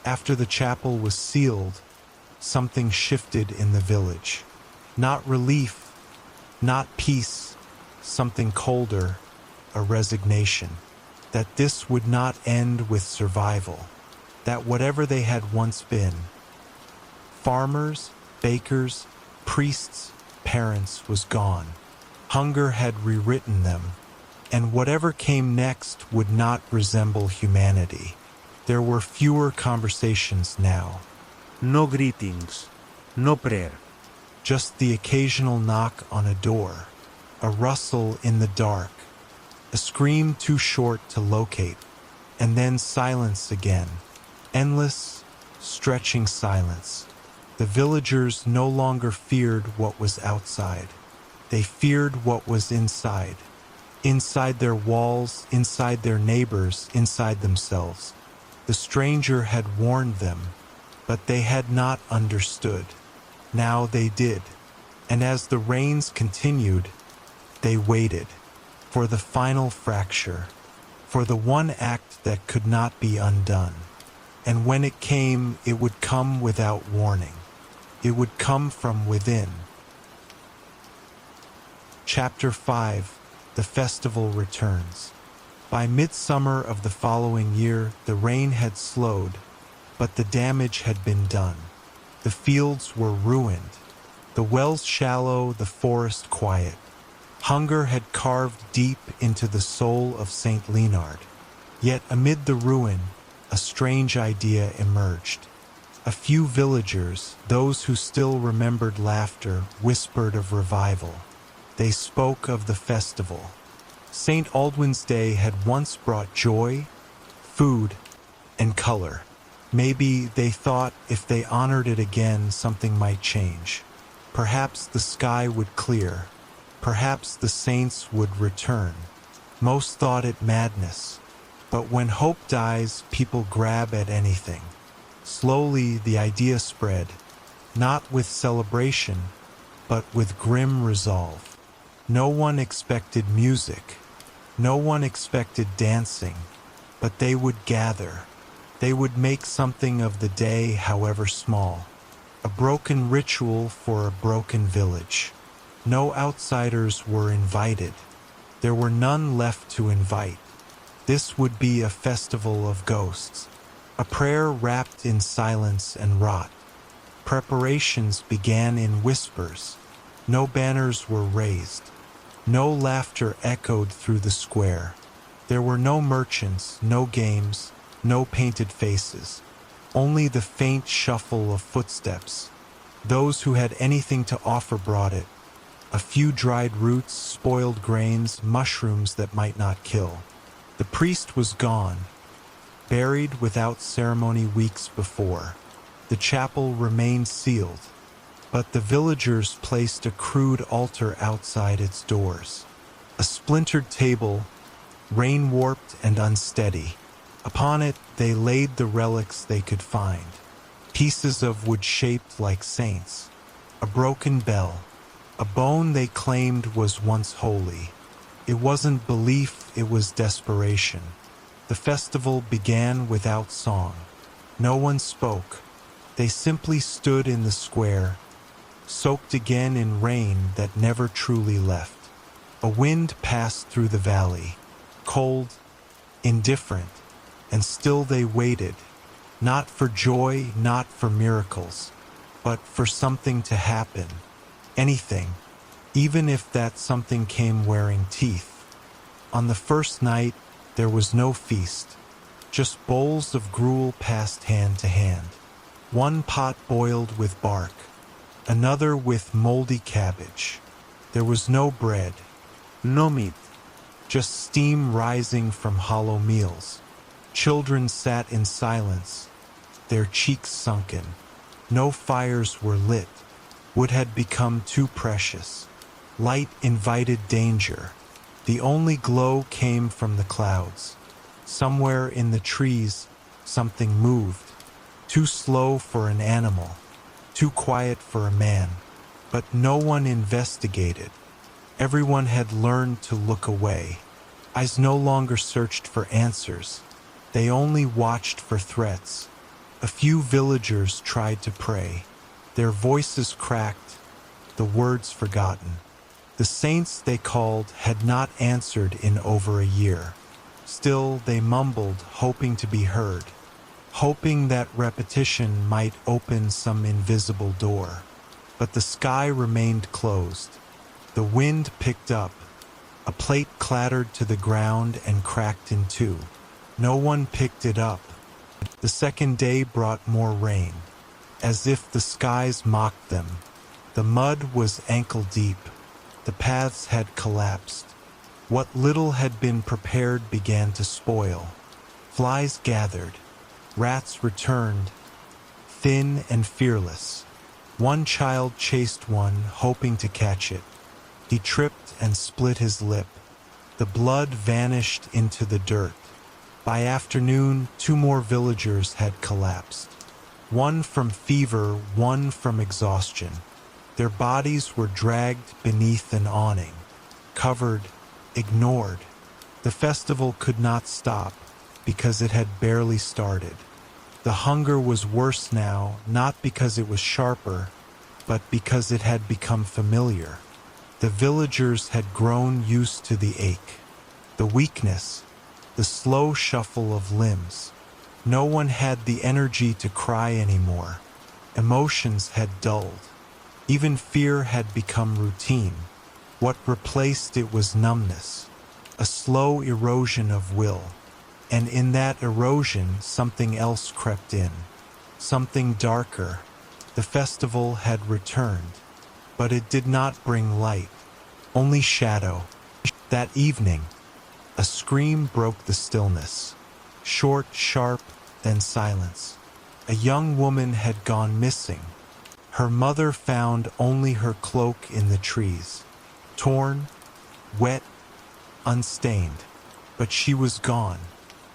After the chapel was sealed, something shifted in the village. Not relief, not peace, something colder, a resignation, that this would not end with survival, that whatever they had once been, farmers, bakers, priests, parents, was gone. Hunger had rewritten them, and whatever came next would not resemble humanity. There were fewer conversations now. No greetings, no prayer. Just the occasional knock on a door, a rustle in the dark, a scream too short to locate, and then silence again. Endless, stretching silence. The villagers no longer feared what was outside. They feared what was inside. Inside their walls, inside their neighbors, inside themselves. The stranger had warned them, but they had not understood. Now they did. And as the rains continued, they waited for the final fracture, for the one act that could not be undone. And when it came, it would come without warning. It would come from within. Chapter 5. The Festival Returns. By midsummer of the following year, the rain had slowed, but the damage had been done. The fields were ruined, the wells shallow, the forest quiet. Hunger had carved deep into the soul of St. Leonard. Yet amid the ruin, a strange idea emerged. A few villagers, those who still remembered laughter, whispered of revival. They spoke of the festival. St. Aldwyn's Day had once brought joy, food, and color. Maybe they thought if they honored it again, something might change. Perhaps the sky would clear. Perhaps the saints would return. Most thought it madness. But when hope dies, people grab at anything. Slowly, the idea spread, not with celebration, but with grim resolve. No one expected music. No one expected dancing. But they would gather. They would make something of the day, however small. A broken ritual for a broken village. No outsiders were invited. There were none left to invite. This would be a festival of ghosts. A prayer wrapped in silence and rot. Preparations began in whispers. No banners were raised. No laughter echoed through the square. There were no merchants, no games, no painted faces. Only the faint shuffle of footsteps. Those who had anything to offer brought it. A few dried roots, spoiled grains, mushrooms that might not kill. The priest was gone, buried without ceremony weeks before. The chapel remained sealed, but the villagers placed a crude altar outside its doors. A splintered table, rain-warped and unsteady. Upon it they laid the relics they could find. Pieces of wood shaped like saints. A broken bell. A bone they claimed was once holy. It wasn't belief, it was desperation. The festival began without song. No one spoke. They simply stood in the square, soaked again in rain that never truly left. A wind passed through the valley, cold, indifferent, and still they waited, not for joy, not for miracles, but for something to happen. Anything, even if that something came wearing teeth. On the first night, there was no feast, just bowls of gruel passed hand to hand. One pot boiled with bark, another with moldy cabbage. There was no bread, no meat, just steam rising from hollow meals. Children sat in silence, their cheeks sunken. No fires were lit. Wood had become too precious. Light invited danger. The only glow came from the clouds. Somewhere in the trees, something moved. Too slow for an animal, too quiet for a man. But no one investigated. Everyone had learned to look away. Eyes no longer searched for answers. They only watched for threats. A few villagers tried to pray. Their voices cracked, the words forgotten. The saints they called had not answered in over a year. Still they mumbled, hoping to be heard, hoping that repetition might open some invisible door. But the sky remained closed. The wind picked up. A plate clattered to the ground and cracked in two. No one picked it up. The second day brought more rain, as if the skies mocked them. The mud was ankle deep. The paths had collapsed. What little had been prepared began to spoil. Flies gathered. Rats returned, thin and fearless. One child chased one, hoping to catch it. He tripped and split his lip. The blood vanished into the dirt. By afternoon, 2 more villagers had collapsed. One from fever, one from exhaustion. Their bodies were dragged beneath an awning, covered, ignored. The festival could not stop because it had barely started. The hunger was worse now, not because it was sharper, but because it had become familiar. The villagers had grown used to the ache, the weakness, the slow shuffle of limbs. No one had the energy to cry anymore. Emotions had dulled. Even fear had become routine. What replaced it was numbness, a slow erosion of will. And in that erosion, something else crept in. something darker. The festival had returned, but it did not bring light, only shadow. That evening, a scream broke the stillness. Short, sharp, then silence. A young woman had gone missing. Her mother found only her cloak in the trees, torn, wet, unstained. But she was gone.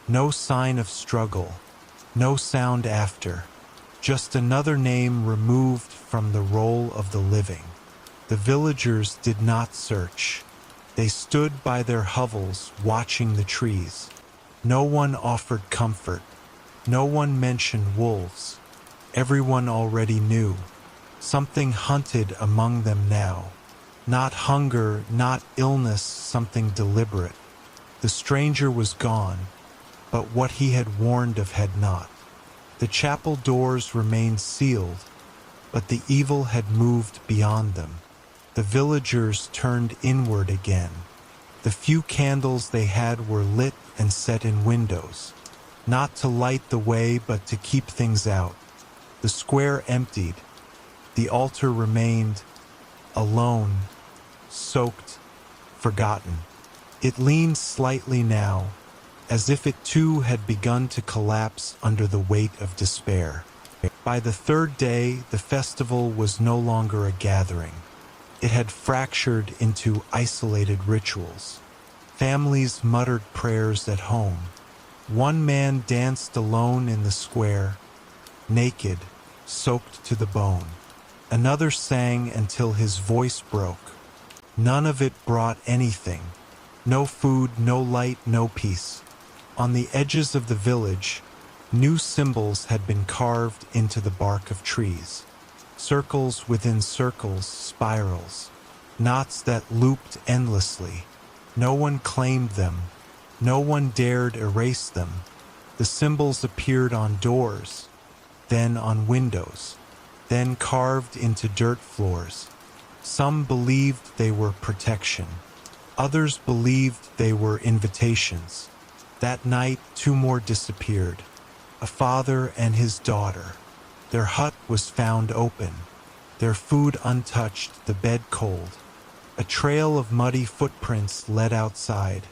No sign of struggle, no sound after. Just another name removed from the roll of the living. The villagers did not search. They stood by their hovels watching the trees. No one offered comfort. No one mentioned wolves. Everyone already knew. Something hunted among them now. Not hunger, not illness, something deliberate. The stranger was gone, but what he had warned of had not. The chapel doors remained sealed, but the evil had moved beyond them. The villagers turned inward again. The few candles they had were lit and set in windows, not to light the way but to keep things out. The square emptied. The altar remained, alone, soaked, forgotten. It leaned slightly now, as if it too had begun to collapse under the weight of despair. By the third day, the festival was no longer a gathering. It had fractured into isolated rituals. Families muttered prayers at home. One man danced alone in the square, naked, soaked to the bone. Another sang until his voice broke. None of it brought anything. No food, no light, no peace. On the edges of the village, new symbols had been carved into the bark of trees. Circles within circles, spirals. Knots that looped endlessly. No one claimed them. No one dared erase them. The symbols appeared on doors, then on windows, then carved into dirt floors. Some believed they were protection. Others believed they were invitations. That night, two more disappeared. A father and his daughter. Their hut was found open. Their food untouched, the bed cold. A trail of muddy footprints led outside,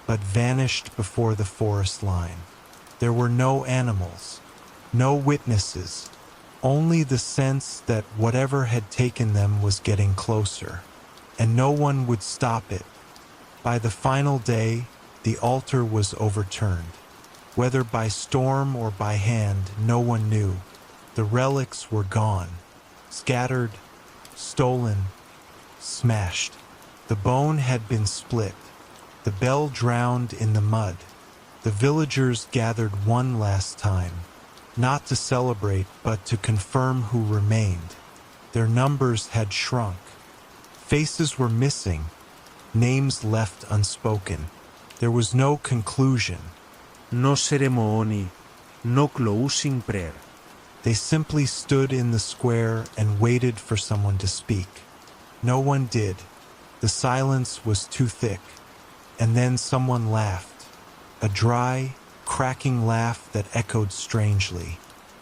but vanished before the forest line. There were no animals, no witnesses, only the sense that whatever had taken them was getting closer, and no one would stop it. By the final day, the altar was overturned. Whether by storm or by hand, no one knew. The relics were gone, scattered, stolen, smashed. The bone had been split, the bell drowned in the mud. The villagers gathered one last time, not to celebrate but to confirm who remained. Their numbers had shrunk. Faces were missing, names left unspoken. There was no conclusion. No ceremony, no closing prayer. They simply stood in the square and waited for someone to speak. No one did. The silence was too thick. And then someone laughed. A dry, cracking laugh that echoed strangely.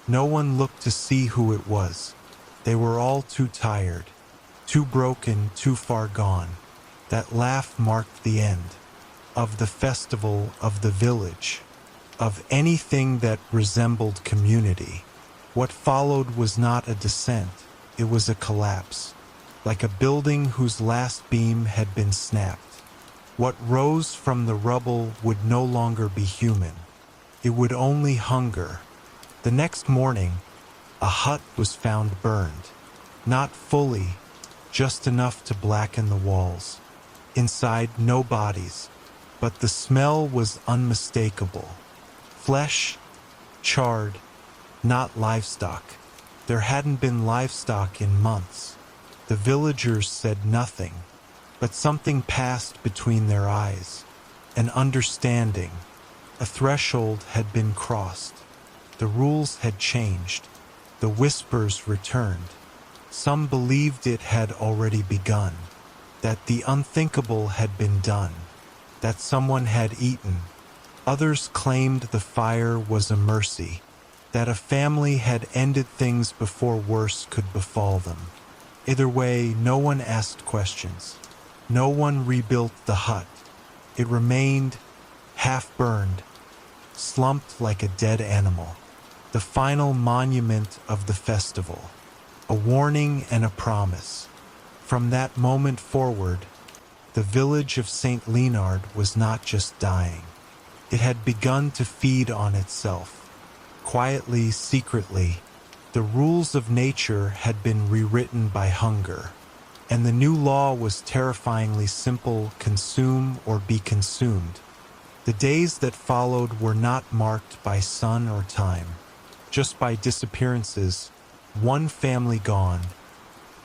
No one looked to see who it was. They were all too tired, too broken, too far gone. That laugh marked the end of the festival, of the village, of anything that resembled community. What followed was not a descent, it was a collapse, like a building whose last beam had been snapped. What rose from the rubble would no longer be human. It would only hunger. The next morning, a hut was found burned. Not fully, just enough to blacken the walls. Inside, no bodies, but the smell was unmistakable. Flesh, charred, not livestock. There hadn't been livestock in months. The villagers said nothing, but something passed between their eyes. An understanding. A threshold had been crossed. The rules had changed. The whispers returned. Some believed it had already begun, that the unthinkable had been done, that someone had eaten. Others claimed the fire was a mercy, that a family had ended things before worse could befall them. Either way, no one asked questions. No one rebuilt the hut. It remained half-burned, slumped like a dead animal. The final monument of the festival. A warning and a promise. From that moment forward, the village of St. Leonard was not just dying. It had begun to feed on itself. Quietly, secretly, the rules of nature had been rewritten by hunger, and the new law was terrifyingly simple: consume or be consumed. The days that followed were not marked by sun or time, just by disappearances. One family gone,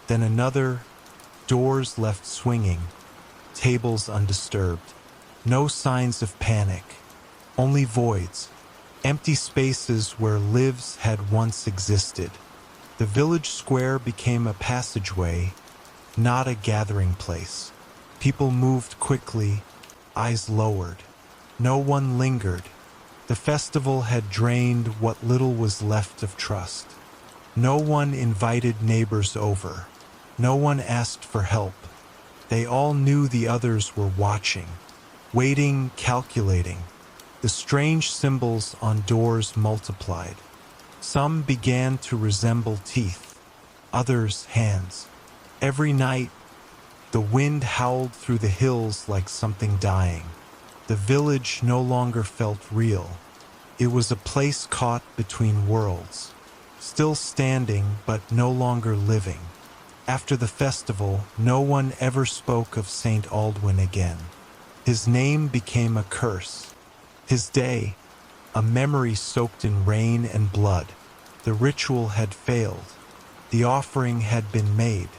then another, doors left swinging, tables undisturbed. No signs of panic, only voids, empty spaces where lives had once existed. The village square became a passageway, not a gathering place. People moved quickly, eyes lowered. No one lingered. The festival had drained what little was left of trust. No one invited neighbors over. No one asked for help. They all knew the others were watching, waiting, calculating. The strange symbols on doors multiplied. Some began to resemble teeth, others hands. Every night, the wind howled through the hills like something dying. The village no longer felt real. It was a place caught between worlds, still standing but no longer living. After the festival, no one ever spoke of St. Aldwyn again. His name became a curse. His day, a memory soaked in rain and blood. The ritual had failed. The offering had been made,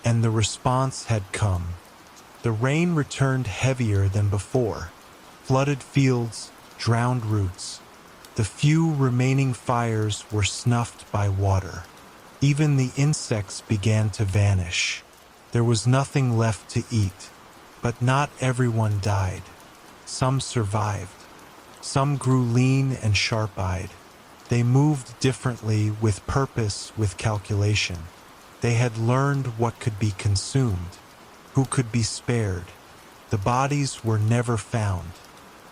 and the response had come. The rain returned heavier than before. Flooded fields, drowned roots. The few remaining fires were snuffed by water. Even the insects began to vanish. There was nothing left to eat. But not everyone died. Some survived. Some grew lean and sharp-eyed. They moved differently, with purpose, with calculation. They had learned what could be consumed, who could be spared. The bodies were never found,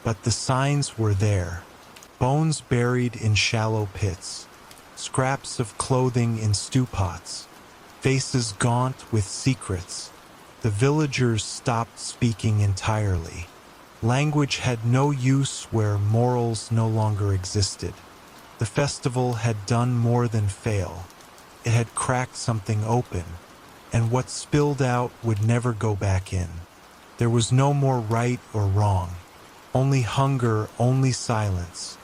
but the signs were there. Bones buried in shallow pits, scraps of clothing in stew pots, faces gaunt with secrets. The villagers stopped speaking entirely. Language had no use where morals no longer existed. The festival had done more than fail. It had cracked something open, and what spilled out would never go back in. There was no more right or wrong, only hunger, only silence,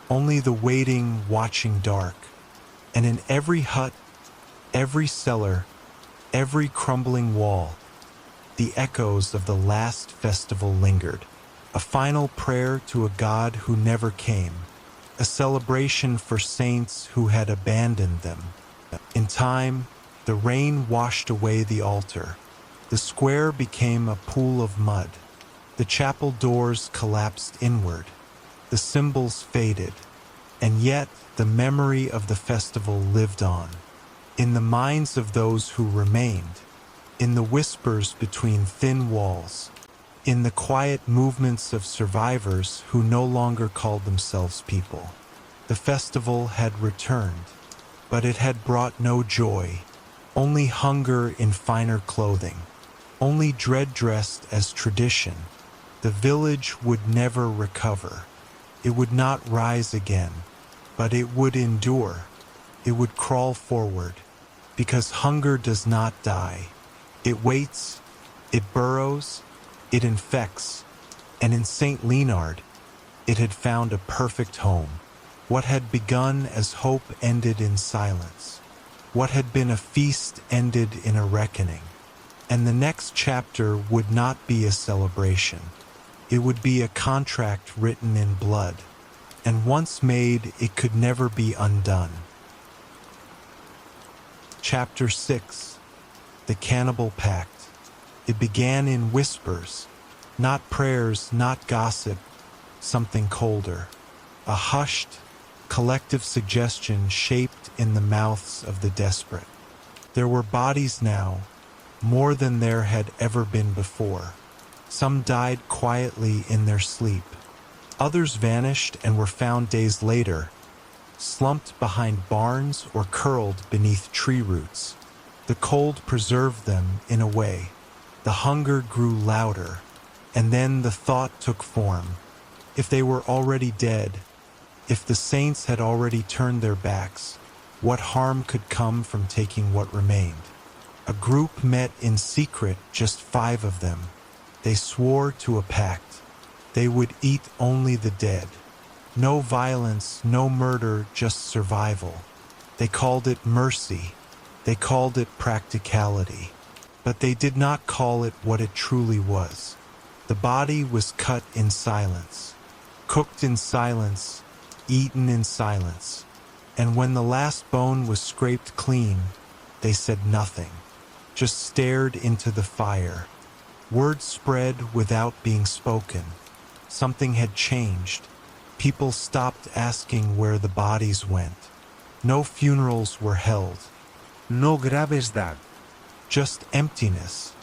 only the waiting, watching dark. And in every hut, every cellar, every crumbling wall, the echoes of the last festival lingered. A final prayer to a God who never came, a celebration for saints who had abandoned them. In time, the rain washed away the altar. The square became a pool of mud. The chapel doors collapsed inward. The symbols faded. And yet, the memory of the festival lived on. In the minds of those who remained. In the whispers between thin walls. In the quiet movements of survivors who no longer called themselves people. The festival had returned, but it had brought no joy, only hunger in finer clothing, only dread dressed as tradition. The village would never recover. It would not rise again, but it would endure. It would crawl forward, because hunger does not die. It waits, it burrows, it infects, and in St. Leonard, it had found a perfect home. What had begun as hope ended in silence. What had been a feast ended in a reckoning. And the next chapter would not be a celebration. It would be a contract written in blood, and once made, it could never be undone. Chapter 6. The Cannibal Pact. It began in whispers, not prayers, not gossip, something colder. A hushed, collective suggestion shaped in the mouths of the desperate. There were bodies now, more than there had ever been before. Some died quietly in their sleep. Others vanished and were found days later, slumped behind barns or curled beneath tree roots. The cold preserved them in a way. The hunger grew louder, and then the thought took form. If they were already dead, if the saints had already turned their backs, what harm could come from taking what remained? A group met in secret, just 5 of them. They swore to a pact. They would eat only the dead. No violence, no murder, just survival. They called it mercy. They called it practicality. But they did not call it what it truly was. The body was cut in silence, cooked in silence, eaten in silence. And when the last bone was scraped clean, they said nothing, just stared into the fire. Word spread without being spoken. Something had changed. People stopped asking where the bodies went. No funerals were held. No gravedad. Just emptiness,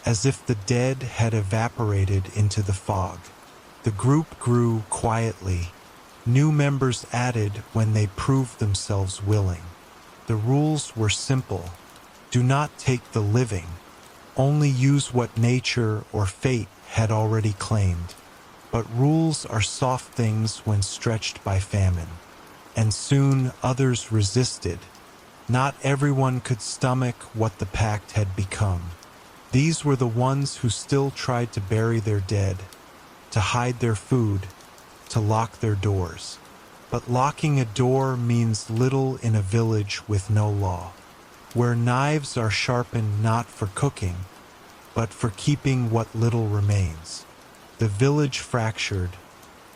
as if the dead had evaporated into the fog. The group grew quietly. New members added when they proved themselves willing. The rules were simple. Do not take the living. Only use what nature or fate had already claimed. But rules are soft things when stretched by famine. And soon others resisted. Not everyone could stomach what the pact had become. These were the ones who still tried to bury their dead, to hide their food, to lock their doors. But locking a door means little in a village with no law, where knives are sharpened not for cooking, but for keeping what little remains. The village fractured,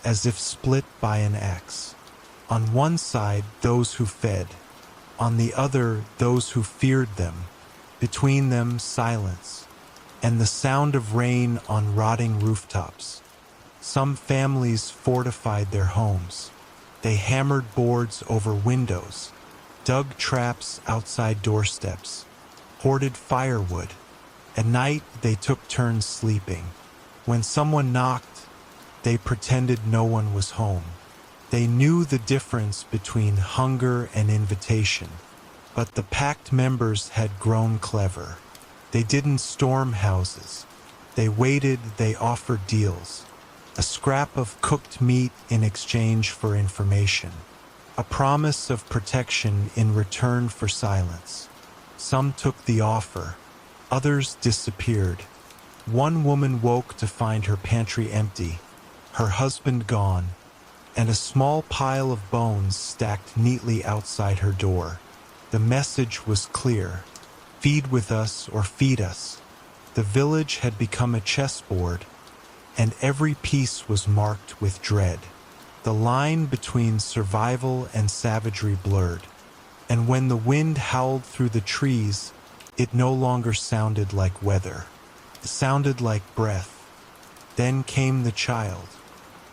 as if split by an axe. On one side, those who fed. On the other, those who feared them. Between them, silence, and the sound of rain on rotting rooftops. Some families fortified their homes. They hammered boards over windows, dug traps outside doorsteps, hoarded firewood. At night, they took turns sleeping. When someone knocked, they pretended no one was home. They knew the difference between hunger and invitation. But the pact members had grown clever. They didn't storm houses. They waited, they offered deals. A scrap of cooked meat in exchange for information. A promise of protection in return for silence. Some took the offer. Others disappeared. One woman woke to find her pantry empty, her husband gone, and a small pile of bones stacked neatly outside her door. The message was clear: feed with us or feed us. The village had become a chessboard, and every piece was marked with dread. The line between survival and savagery blurred, and when the wind howled through the trees, it no longer sounded like weather. It sounded like breath. Then came the child.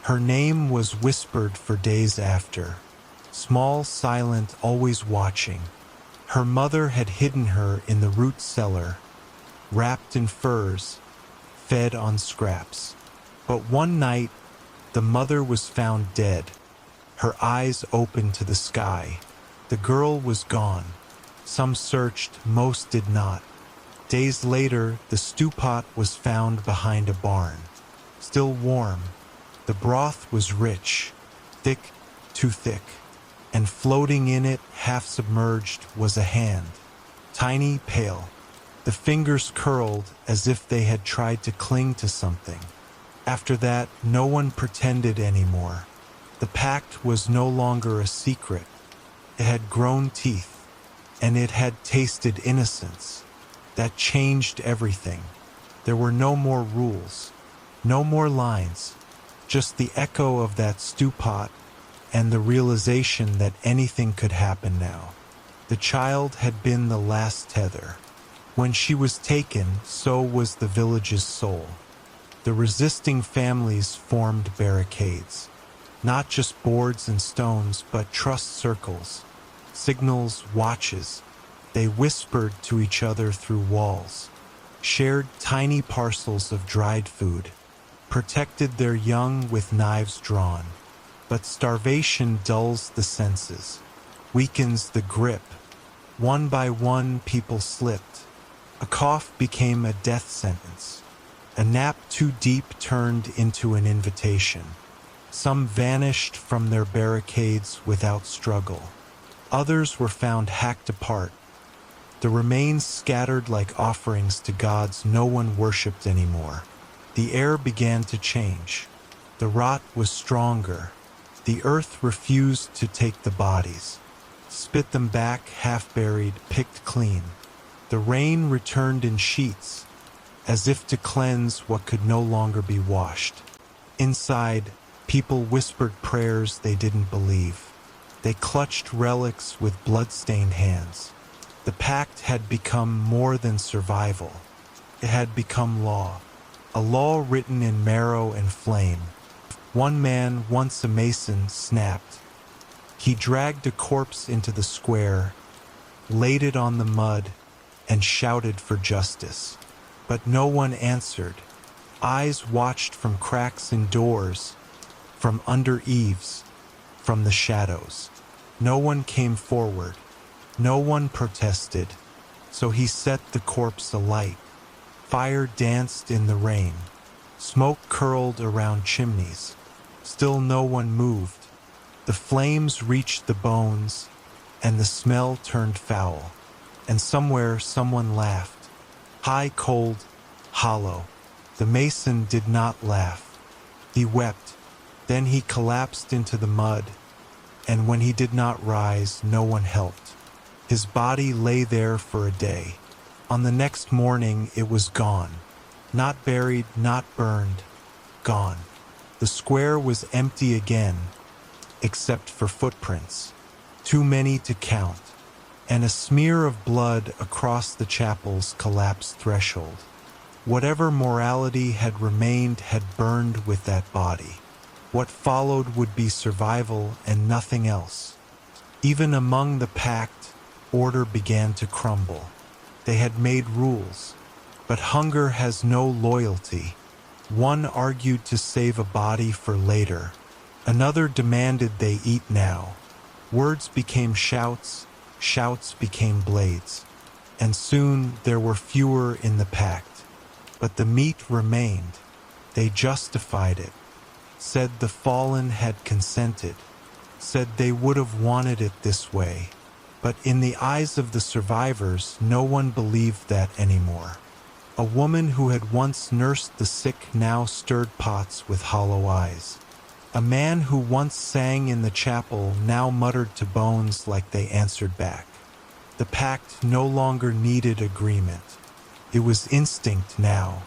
Her name was whispered for days after. Small, silent, always watching. Her mother had hidden her in the root cellar, wrapped in furs, fed on scraps. But one night, the mother was found dead, her eyes open to the sky. The girl was gone. Some searched, most did not. Days later, the stew pot was found behind a barn, still warm. The broth was rich, thick, too thick, and floating in it, half submerged, was a hand, tiny, pale. The fingers curled as if they had tried to cling to something. After that, no one pretended anymore. The pact was no longer a secret. It had grown teeth, and it had tasted innocence. That changed everything. There were no more rules, no more lines, just the echo of that stew pot and the realization that anything could happen now. The child had been the last tether. When she was taken, so was the village's soul. The resisting families formed barricades. Not just boards and stones, but trust circles, signals, watches. They whispered to each other through walls, shared tiny parcels of dried food, protected their young with knives drawn. But starvation dulls the senses, weakens the grip. One by one, people slipped. A cough became a death sentence. A nap too deep turned into an invitation. Some vanished from their barricades without struggle. Others were found hacked apart, the remains scattered like offerings to gods no one worshipped anymore. The air began to change. The rot was stronger. The earth refused to take the bodies, spit them back half-buried, picked clean. The rain returned in sheets, as if to cleanse what could no longer be washed. Inside, people whispered prayers they didn't believe. They clutched relics with blood-stained hands. The Pact had become more than survival. It had become law, a law written in marrow and flame. One man, once a mason, snapped. He dragged a corpse into the square, laid it on the mud, and shouted for justice. But no one answered. Eyes watched from cracks in doors, from under eaves, from the shadows. No one came forward. No one protested, so he set the corpse alight. Fire danced in the rain. Smoke curled around chimneys. Still no one moved. The flames reached the bones, and the smell turned foul. And somewhere someone laughed. High, cold, hollow. The mason did not laugh. He wept. Then he collapsed into the mud, and when he did not rise, no one helped. His body lay there for a day. On the next morning, it was gone. Not buried, not burned. Gone. The square was empty again, except for footprints. Too many to count. And a smear of blood across the chapel's collapsed threshold. Whatever morality had remained had burned with that body. What followed would be survival and nothing else. Even among the Pact, order began to crumble. They had made rules, but hunger has no loyalty. One argued to save a body for later. Another demanded they eat now. Words became shouts, shouts became blades. And soon there were fewer in the Pact. But the meat remained. They justified it. Said the fallen had consented. Said they would have wanted it this way. But in the eyes of the survivors, no one believed that anymore. A woman who had once nursed the sick now stirred pots with hollow eyes. A man who once sang in the chapel now muttered to bones like they answered back. The Pact no longer needed agreement. It was instinct now.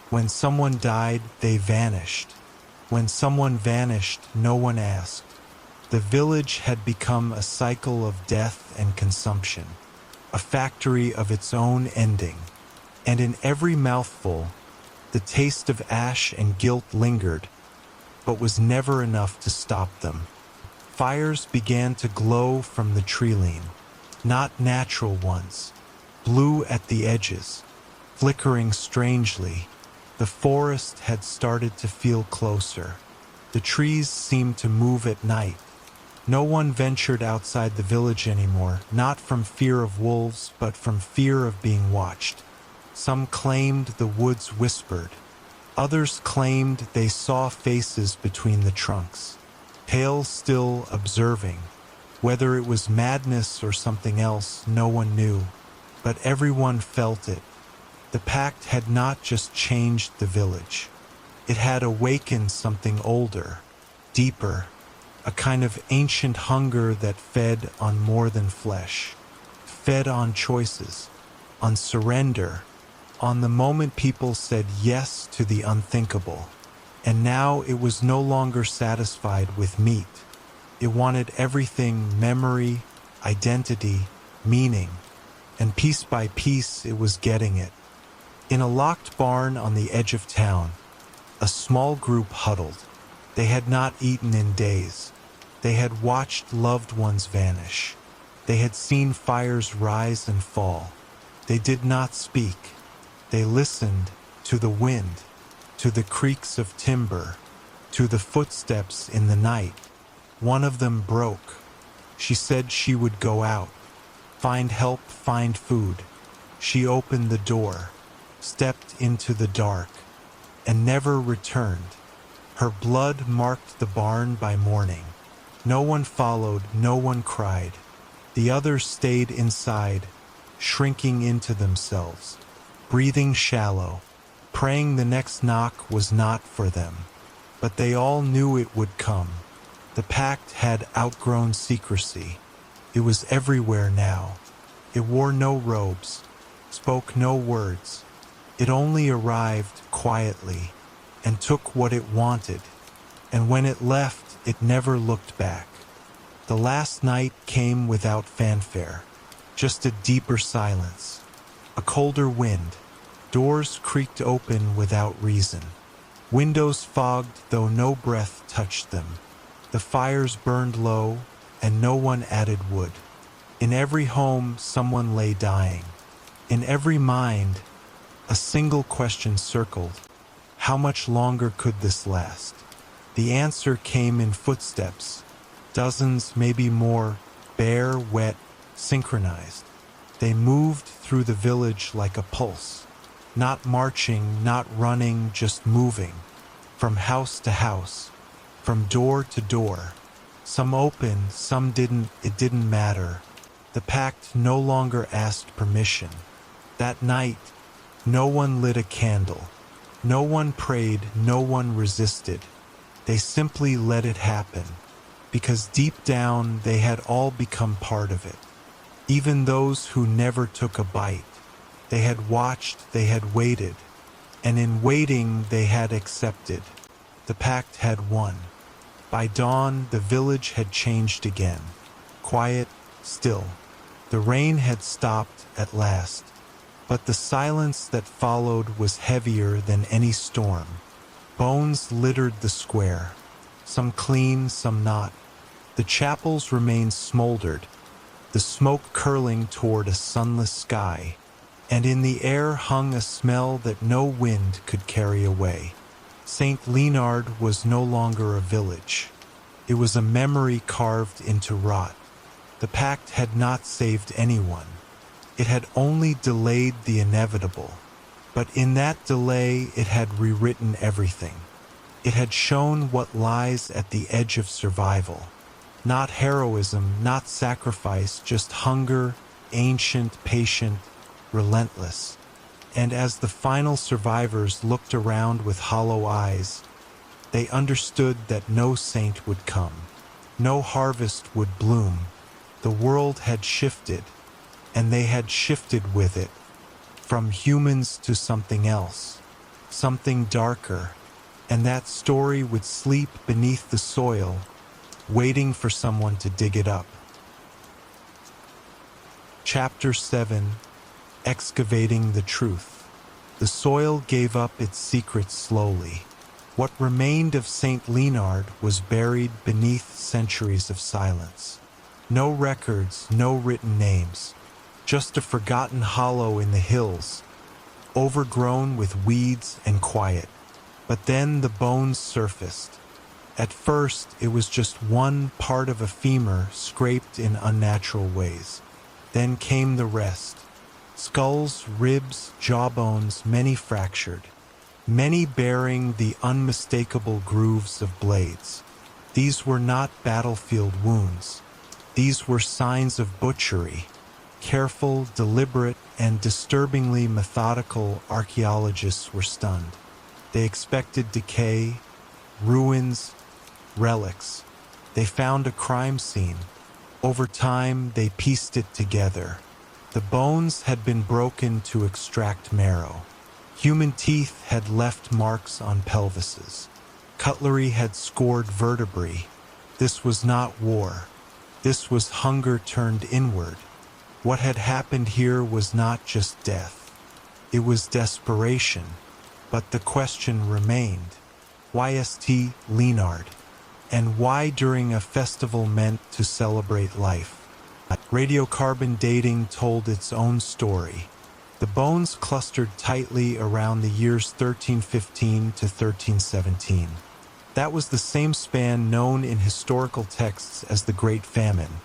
When someone died, they vanished. When someone vanished, no one asked. The village had become a cycle of death and consumption, a factory of its own ending. And in every mouthful, the taste of ash and guilt lingered, but was never enough to stop them. Fires began to glow from the treeline, not natural ones, blue at the edges, flickering strangely. The forest had started to feel closer. The trees seemed to move at night. No one ventured outside the village anymore, not from fear of wolves, but from fear of being watched. Some claimed the woods whispered. Others claimed they saw faces between the trunks, pale still observing. Whether it was madness or something else, no one knew. But everyone felt it. The Pact had not just changed the village. It had awakened something older, deeper, a kind of ancient hunger that fed on more than flesh, fed on choices, on surrender, on the moment people said yes to the unthinkable. And now it was no longer satisfied with meat. It wanted everything: memory, identity, meaning. And piece by piece it was getting it. In a locked barn on the edge of town, a small group huddled. They had not eaten in days. They had watched loved ones vanish. They had seen fires rise and fall. They did not speak. They listened to the wind, to the creaks of timber, to the footsteps in the night. One of them broke. She said she would go out, find help, find food. She opened the door, stepped into the dark, and never returned. Her blood marked the barn by morning. No one followed, no one cried. The others stayed inside, shrinking into themselves, breathing shallow, praying the next knock was not for them. But they all knew it would come. The Pact had outgrown secrecy. It was everywhere now. It wore no robes, spoke no words. It only arrived quietly and took what it wanted, and when it left, it never looked back. The last night came without fanfare, just a deeper silence, a colder wind. Doors creaked open without reason. Windows fogged though no breath touched them. The fires burned low, and no one added wood. In every home, someone lay dying. In every mind, a single question circled. How much longer could this last? The answer came in footsteps. Dozens, maybe more, bare, wet, synchronized. They moved through the village like a pulse. Not marching, not running, just moving. From house to house. From door to door. Some open, some didn't, it didn't matter. The Pact no longer asked permission. That night, no one lit a candle. No one prayed, no one resisted. They simply let it happen, because deep down they had all become part of it. Even those who never took a bite. They had watched, they had waited, and in waiting they had accepted. The Pact had won. By dawn, the village had changed again. Quiet, still. The rain had stopped at last. But the silence that followed was heavier than any storm. Bones littered the square. Some clean, some not. The chapels remained smoldered, the smoke curling toward a sunless sky, and in the air hung a smell that no wind could carry away. St. Leonard was no longer a village. It was a memory carved into rot. The Pact had not saved anyone. It had only delayed the inevitable. But in that delay, it had rewritten everything. It had shown what lies at the edge of survival. Not heroism, not sacrifice, just hunger, ancient, patient, relentless. And as the final survivors looked around with hollow eyes, they understood that no saint would come. No harvest would bloom. The world had shifted, and they had shifted with it, from humans to something else, something darker, and that story would sleep beneath the soil, waiting for someone to dig it up. Chapter 7: Excavating the Truth. The soil gave up its secrets slowly. What remained of St. Leonard was buried beneath centuries of silence. No records, no written names, just a forgotten hollow in the hills, overgrown with weeds and quiet. But then the bones surfaced. At first, it was just one part of a femur scraped in unnatural ways. Then came the rest. Skulls, ribs, jawbones, many fractured. Many bearing the unmistakable grooves of blades. These were not battlefield wounds. These were signs of butchery. Careful, deliberate, and disturbingly methodical. Archaeologists were stunned. They expected decay, ruins, relics. They found a crime scene. Over time, they pieced it together. The bones had been broken to extract marrow. Human teeth had left marks on pelvises. Cutlery had scored vertebrae. This was not war. This was hunger turned inward. What had happened here was not just death. It was desperation. But the question remained. YST Leonard, and why during a festival meant to celebrate life. Radiocarbon dating told its own story. The bones clustered tightly around the years 1315 to 1317. That was the same span known in historical texts as the Great Famine.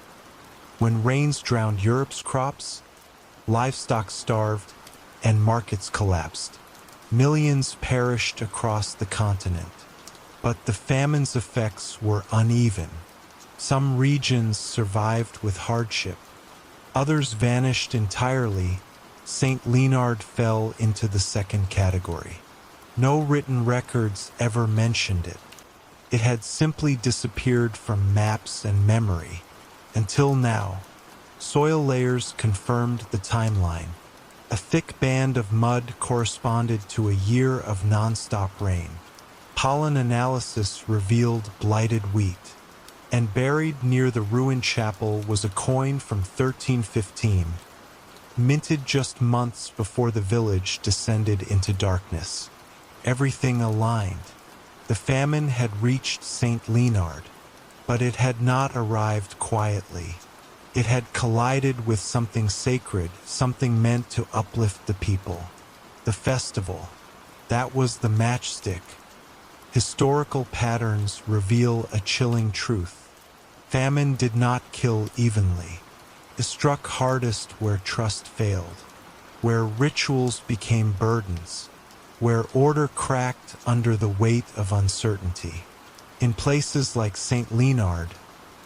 When rains drowned Europe's crops, livestock starved, and markets collapsed. Millions perished across the continent. But the famine's effects were uneven. Some regions survived with hardship. Others vanished entirely. St. Leonard fell into the second category. No written records ever mentioned it. It had simply disappeared from maps and memory. Until now, soil layers confirmed the timeline. A thick band of mud corresponded to a year of non-stop rain. Pollen analysis revealed blighted wheat. And buried near the ruined chapel was a coin from 1315, minted just months before the village descended into darkness. Everything aligned. The famine had reached St. Leonard, but it had not arrived quietly. It had collided with something sacred, something meant to uplift the people. The festival. That was the matchstick. Historical patterns reveal a chilling truth. Famine did not kill evenly. It struck hardest where trust failed, where rituals became burdens, where order cracked under the weight of uncertainty. In places like St. Leonard,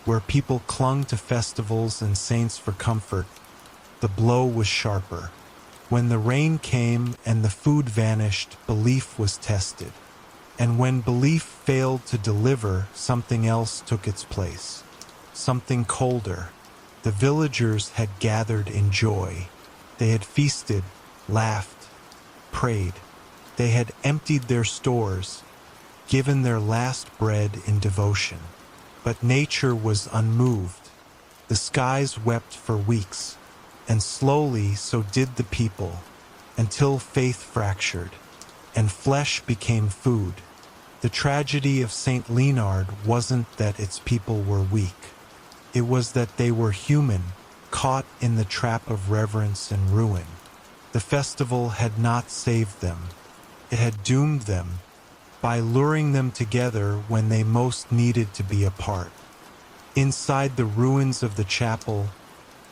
where people clung to festivals and saints for comfort, the blow was sharper. When the rain came and the food vanished, belief was tested. And when belief failed to deliver, something else took its place. Something colder. The villagers had gathered in joy. They had feasted, laughed, prayed. They had emptied their stores, given their last bread in devotion. But nature was unmoved. The skies wept for weeks, and slowly so did the people, until faith fractured, and flesh became food. The tragedy of St. Leonard wasn't that its people were weak. It was that they were human, caught in the trap of reverence and ruin. The festival had not saved them. It had doomed them by luring them together when they most needed to be apart. Inside the ruins of the chapel,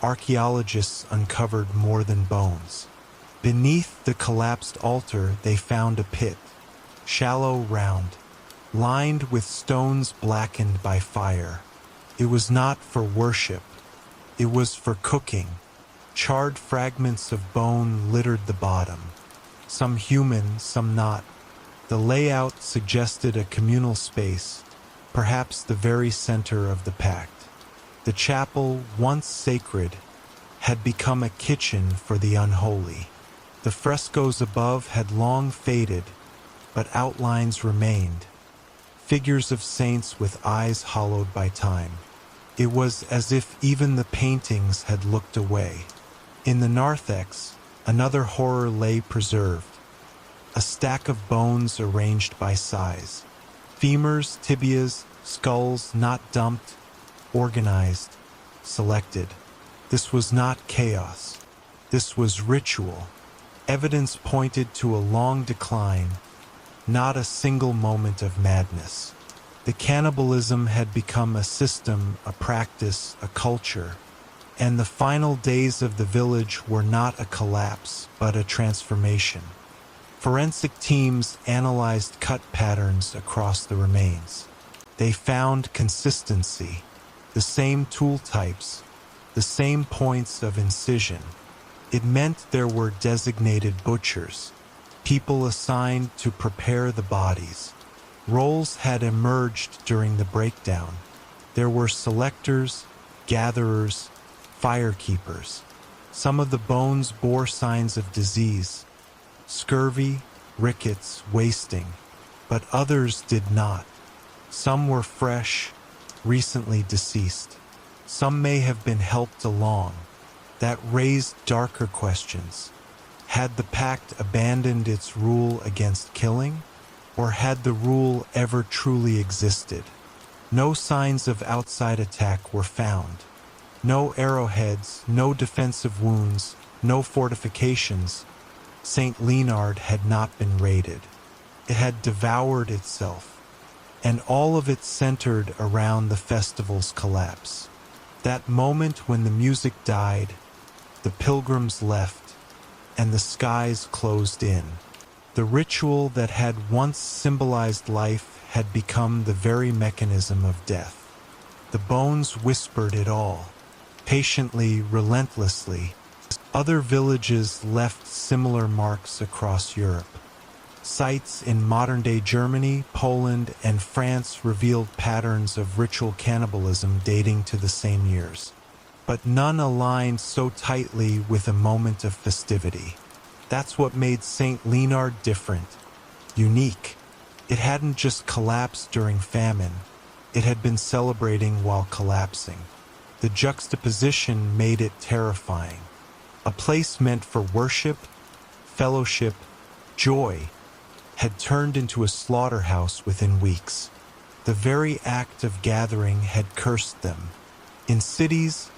archaeologists uncovered more than bones. Beneath the collapsed altar, they found a pit, shallow, round, lined with stones blackened by fire. It was not for worship. It was for cooking. Charred fragments of bone littered the bottom. Some human, some not. The layout suggested a communal space, perhaps the very center of the Pact. The chapel, once sacred, had become a kitchen for the unholy. The frescoes above had long faded, but outlines remained. Figures of saints with eyes hollowed by time. It was as if even the paintings had looked away. In the narthex, another horror lay preserved. A stack of bones arranged by size. Femurs, tibias, skulls not dumped, organized, selected. This was not chaos. This was ritual. Evidence pointed to a long decline, not a single moment of madness. The cannibalism had become a system, a practice, a culture, and the final days of the village were not a collapse, but a transformation. Forensic teams analyzed cut patterns across the remains. They found consistency, the same tool types, the same points of incision. It meant there were designated butchers, people assigned to prepare the bodies. Roles had emerged during the breakdown. There were selectors, gatherers, firekeepers. Some of the bones bore signs of disease, scurvy, rickets, wasting, but others did not. Some were fresh, recently deceased. Some may have been helped along. That raised darker questions. Had the Pact abandoned its rule against killing? Or had the rule ever truly existed? No signs of outside attack were found. No arrowheads, no defensive wounds, no fortifications. St. Leonard had not been raided. It had devoured itself, and all of it centered around the festival's collapse. That moment when the music died, the pilgrims left, and the skies closed in. The ritual that had once symbolized life had become the very mechanism of death. The bones whispered it all, patiently, relentlessly. Other villages left similar marks across Europe. Sites in modern-day Germany, Poland, and France revealed patterns of ritual cannibalism dating to the same years. But none aligned so tightly with a moment of festivity. That's what made St. Leonard different, unique. It hadn't just collapsed during famine. It had been celebrating while collapsing. The juxtaposition made it terrifying. A place meant for worship, fellowship, joy, had turned into a slaughterhouse within weeks. The very act of gathering had cursed them. In cities,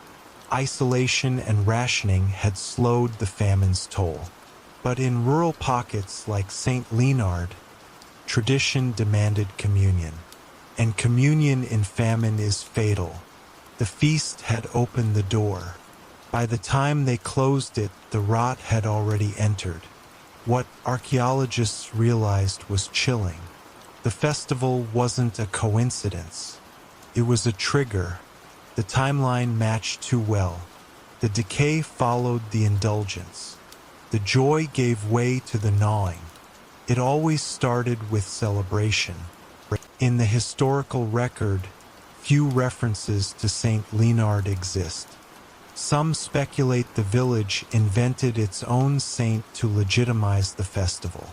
isolation and rationing had slowed the famine's toll. But in rural pockets like St. Leonard, tradition demanded communion. And communion in famine is fatal. The feast had opened the door. By the time they closed it, the rot had already entered. What archaeologists realized was chilling. The festival wasn't a coincidence. It was a trigger. The timeline matched too well. The decay followed the indulgence. The joy gave way to the gnawing. It always started with celebration. In the historical record, few references to St. Leonard exist. Some speculate the village invented its own saint to legitimize the festival.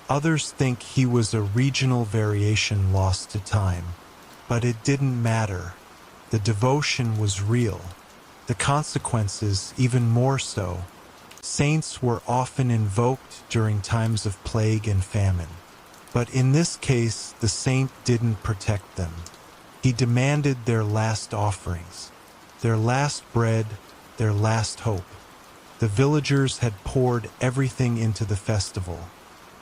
Others think he was a regional variation lost to time. But it didn't matter. The devotion was real. The consequences even more so. Saints were often invoked during times of plague and famine. But in this case, the saint didn't protect them. He demanded their last offerings, their last bread, their last hope. The villagers had poured everything into the festival,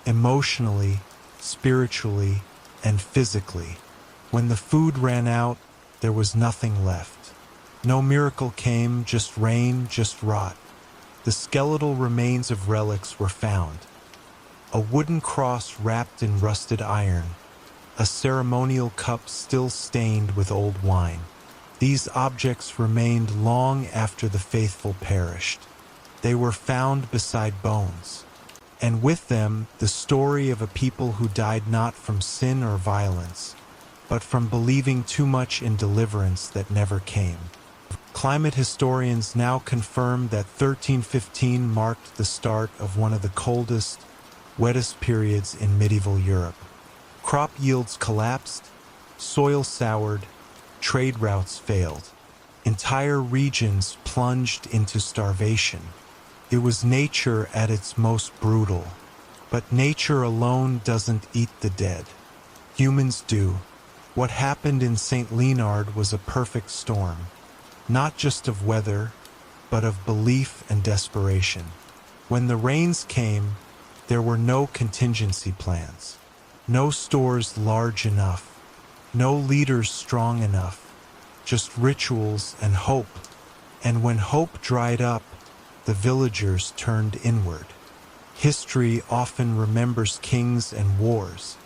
emotionally, spiritually, and physically. When the food ran out, there was nothing left. No miracle came, just rain, just rot. The skeletal remains of relics were found. A wooden cross wrapped in rusted iron, a ceremonial cup still stained with old wine. These objects remained long after the faithful perished. They were found beside bones, and with them the story of a people who died not from sin or violence, but from believing too much in deliverance that never came. Climate historians now confirm that 1315 marked the start of one of the coldest, wettest periods in medieval Europe. Crop yields collapsed, soil soured, trade routes failed. Entire regions plunged into starvation. It was nature at its most brutal. But nature alone doesn't eat the dead. Humans do. What happened in St. Leonard was a perfect storm. Not just of weather, but of belief and desperation. When the rains came, there were no contingency plans, no stores large enough, no leaders strong enough, just rituals and hope. And when hope dried up, the villagers turned inward. History often remembers kings and wars,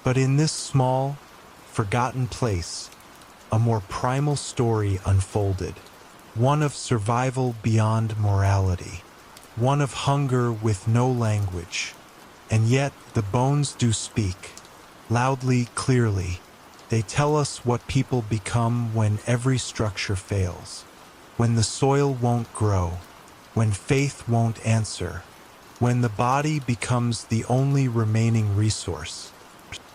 but in this small, forgotten place, a more primal story unfolded, one of survival beyond morality, one of hunger with no language. And yet the bones do speak, loudly, clearly. They tell us what people become when every structure fails, when the soil won't grow, when faith won't answer, when the body becomes the only remaining resource.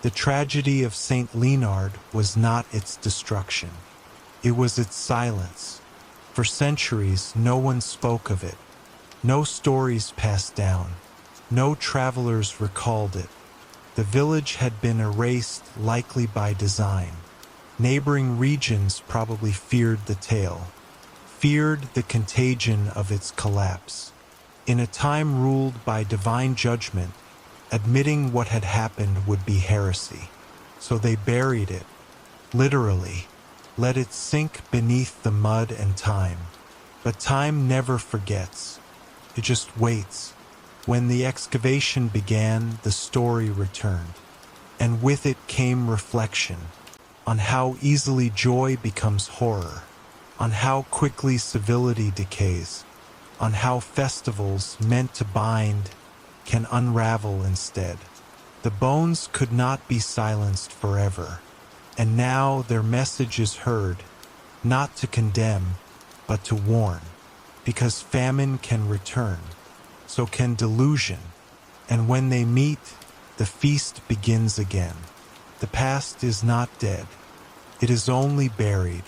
The tragedy of St. Leonard was not its destruction. It was its silence. For centuries, no one spoke of it. No stories passed down. No travelers recalled it. The village had been erased, likely by design. Neighboring regions probably feared the tale, feared the contagion of its collapse. In a time ruled by divine judgment, admitting what had happened would be heresy. So they buried it, literally, let it sink beneath the mud and time. But time never forgets. It just waits. When the excavation began, the story returned. And with it came reflection on how easily joy becomes horror, on how quickly civility decays, on how festivals meant to bind can unravel instead. The bones could not be silenced forever, and now their message is heard, not to condemn, but to warn, because famine can return, so can delusion, and when they meet, the feast begins again. The past is not dead, it is only buried.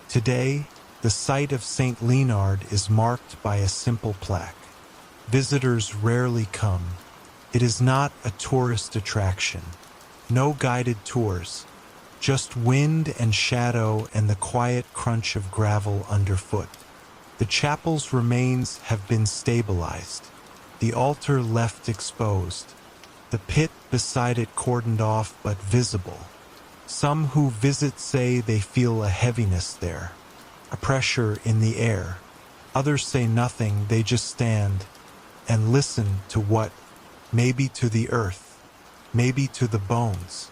Today, the site of St. Leonard is marked by a simple plaque. Visitors rarely come. It is not a tourist attraction. No guided tours, just wind and shadow and the quiet crunch of gravel underfoot. The chapel's remains have been stabilized, the altar left exposed, the pit beside it cordoned off but visible. Some who visit say they feel a heaviness there, a pressure in the air. Others say nothing, they just stand and listen to what, maybe to the earth, maybe to the bones,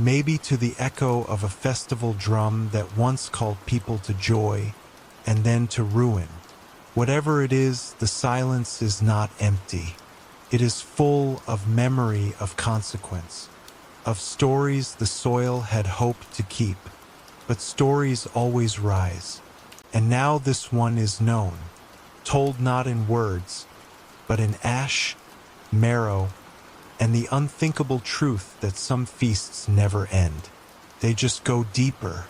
maybe to the echo of a festival drum that once called people to joy and then to ruin. Whatever it is, the silence is not empty. It is full of memory of consequence, of stories the soil had hoped to keep. But stories always rise, and now this one is known, told not in words, but in ash, marrow, and the unthinkable truth that some feasts never end. They just go deeper.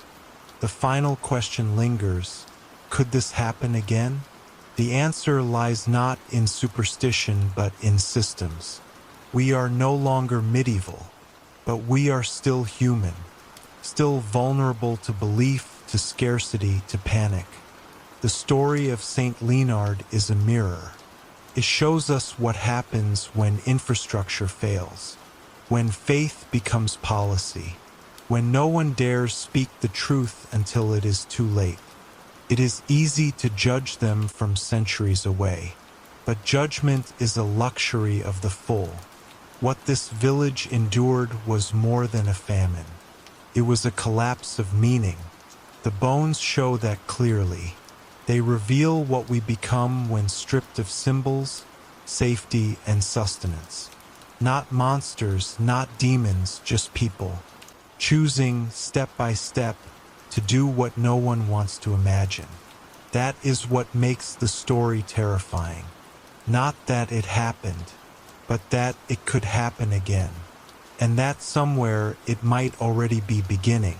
The final question lingers. Could this happen again? The answer lies not in superstition but in systems. We are no longer medieval, but we are still human, still vulnerable to belief, to scarcity, to panic. The story of St. Leonard is a mirror. It shows us what happens when infrastructure fails, when faith becomes policy, when no one dares speak the truth until it is too late. It is easy to judge them from centuries away, but judgment is a luxury of the full. What this village endured was more than a famine. It was a collapse of meaning. The bones show that clearly. They reveal what we become when stripped of symbols, safety, and sustenance. Not monsters, not demons, just people, choosing step by step to do what no one wants to imagine. That is what makes the story terrifying. Not that it happened, but that it could happen again, and that somewhere it might already be beginning.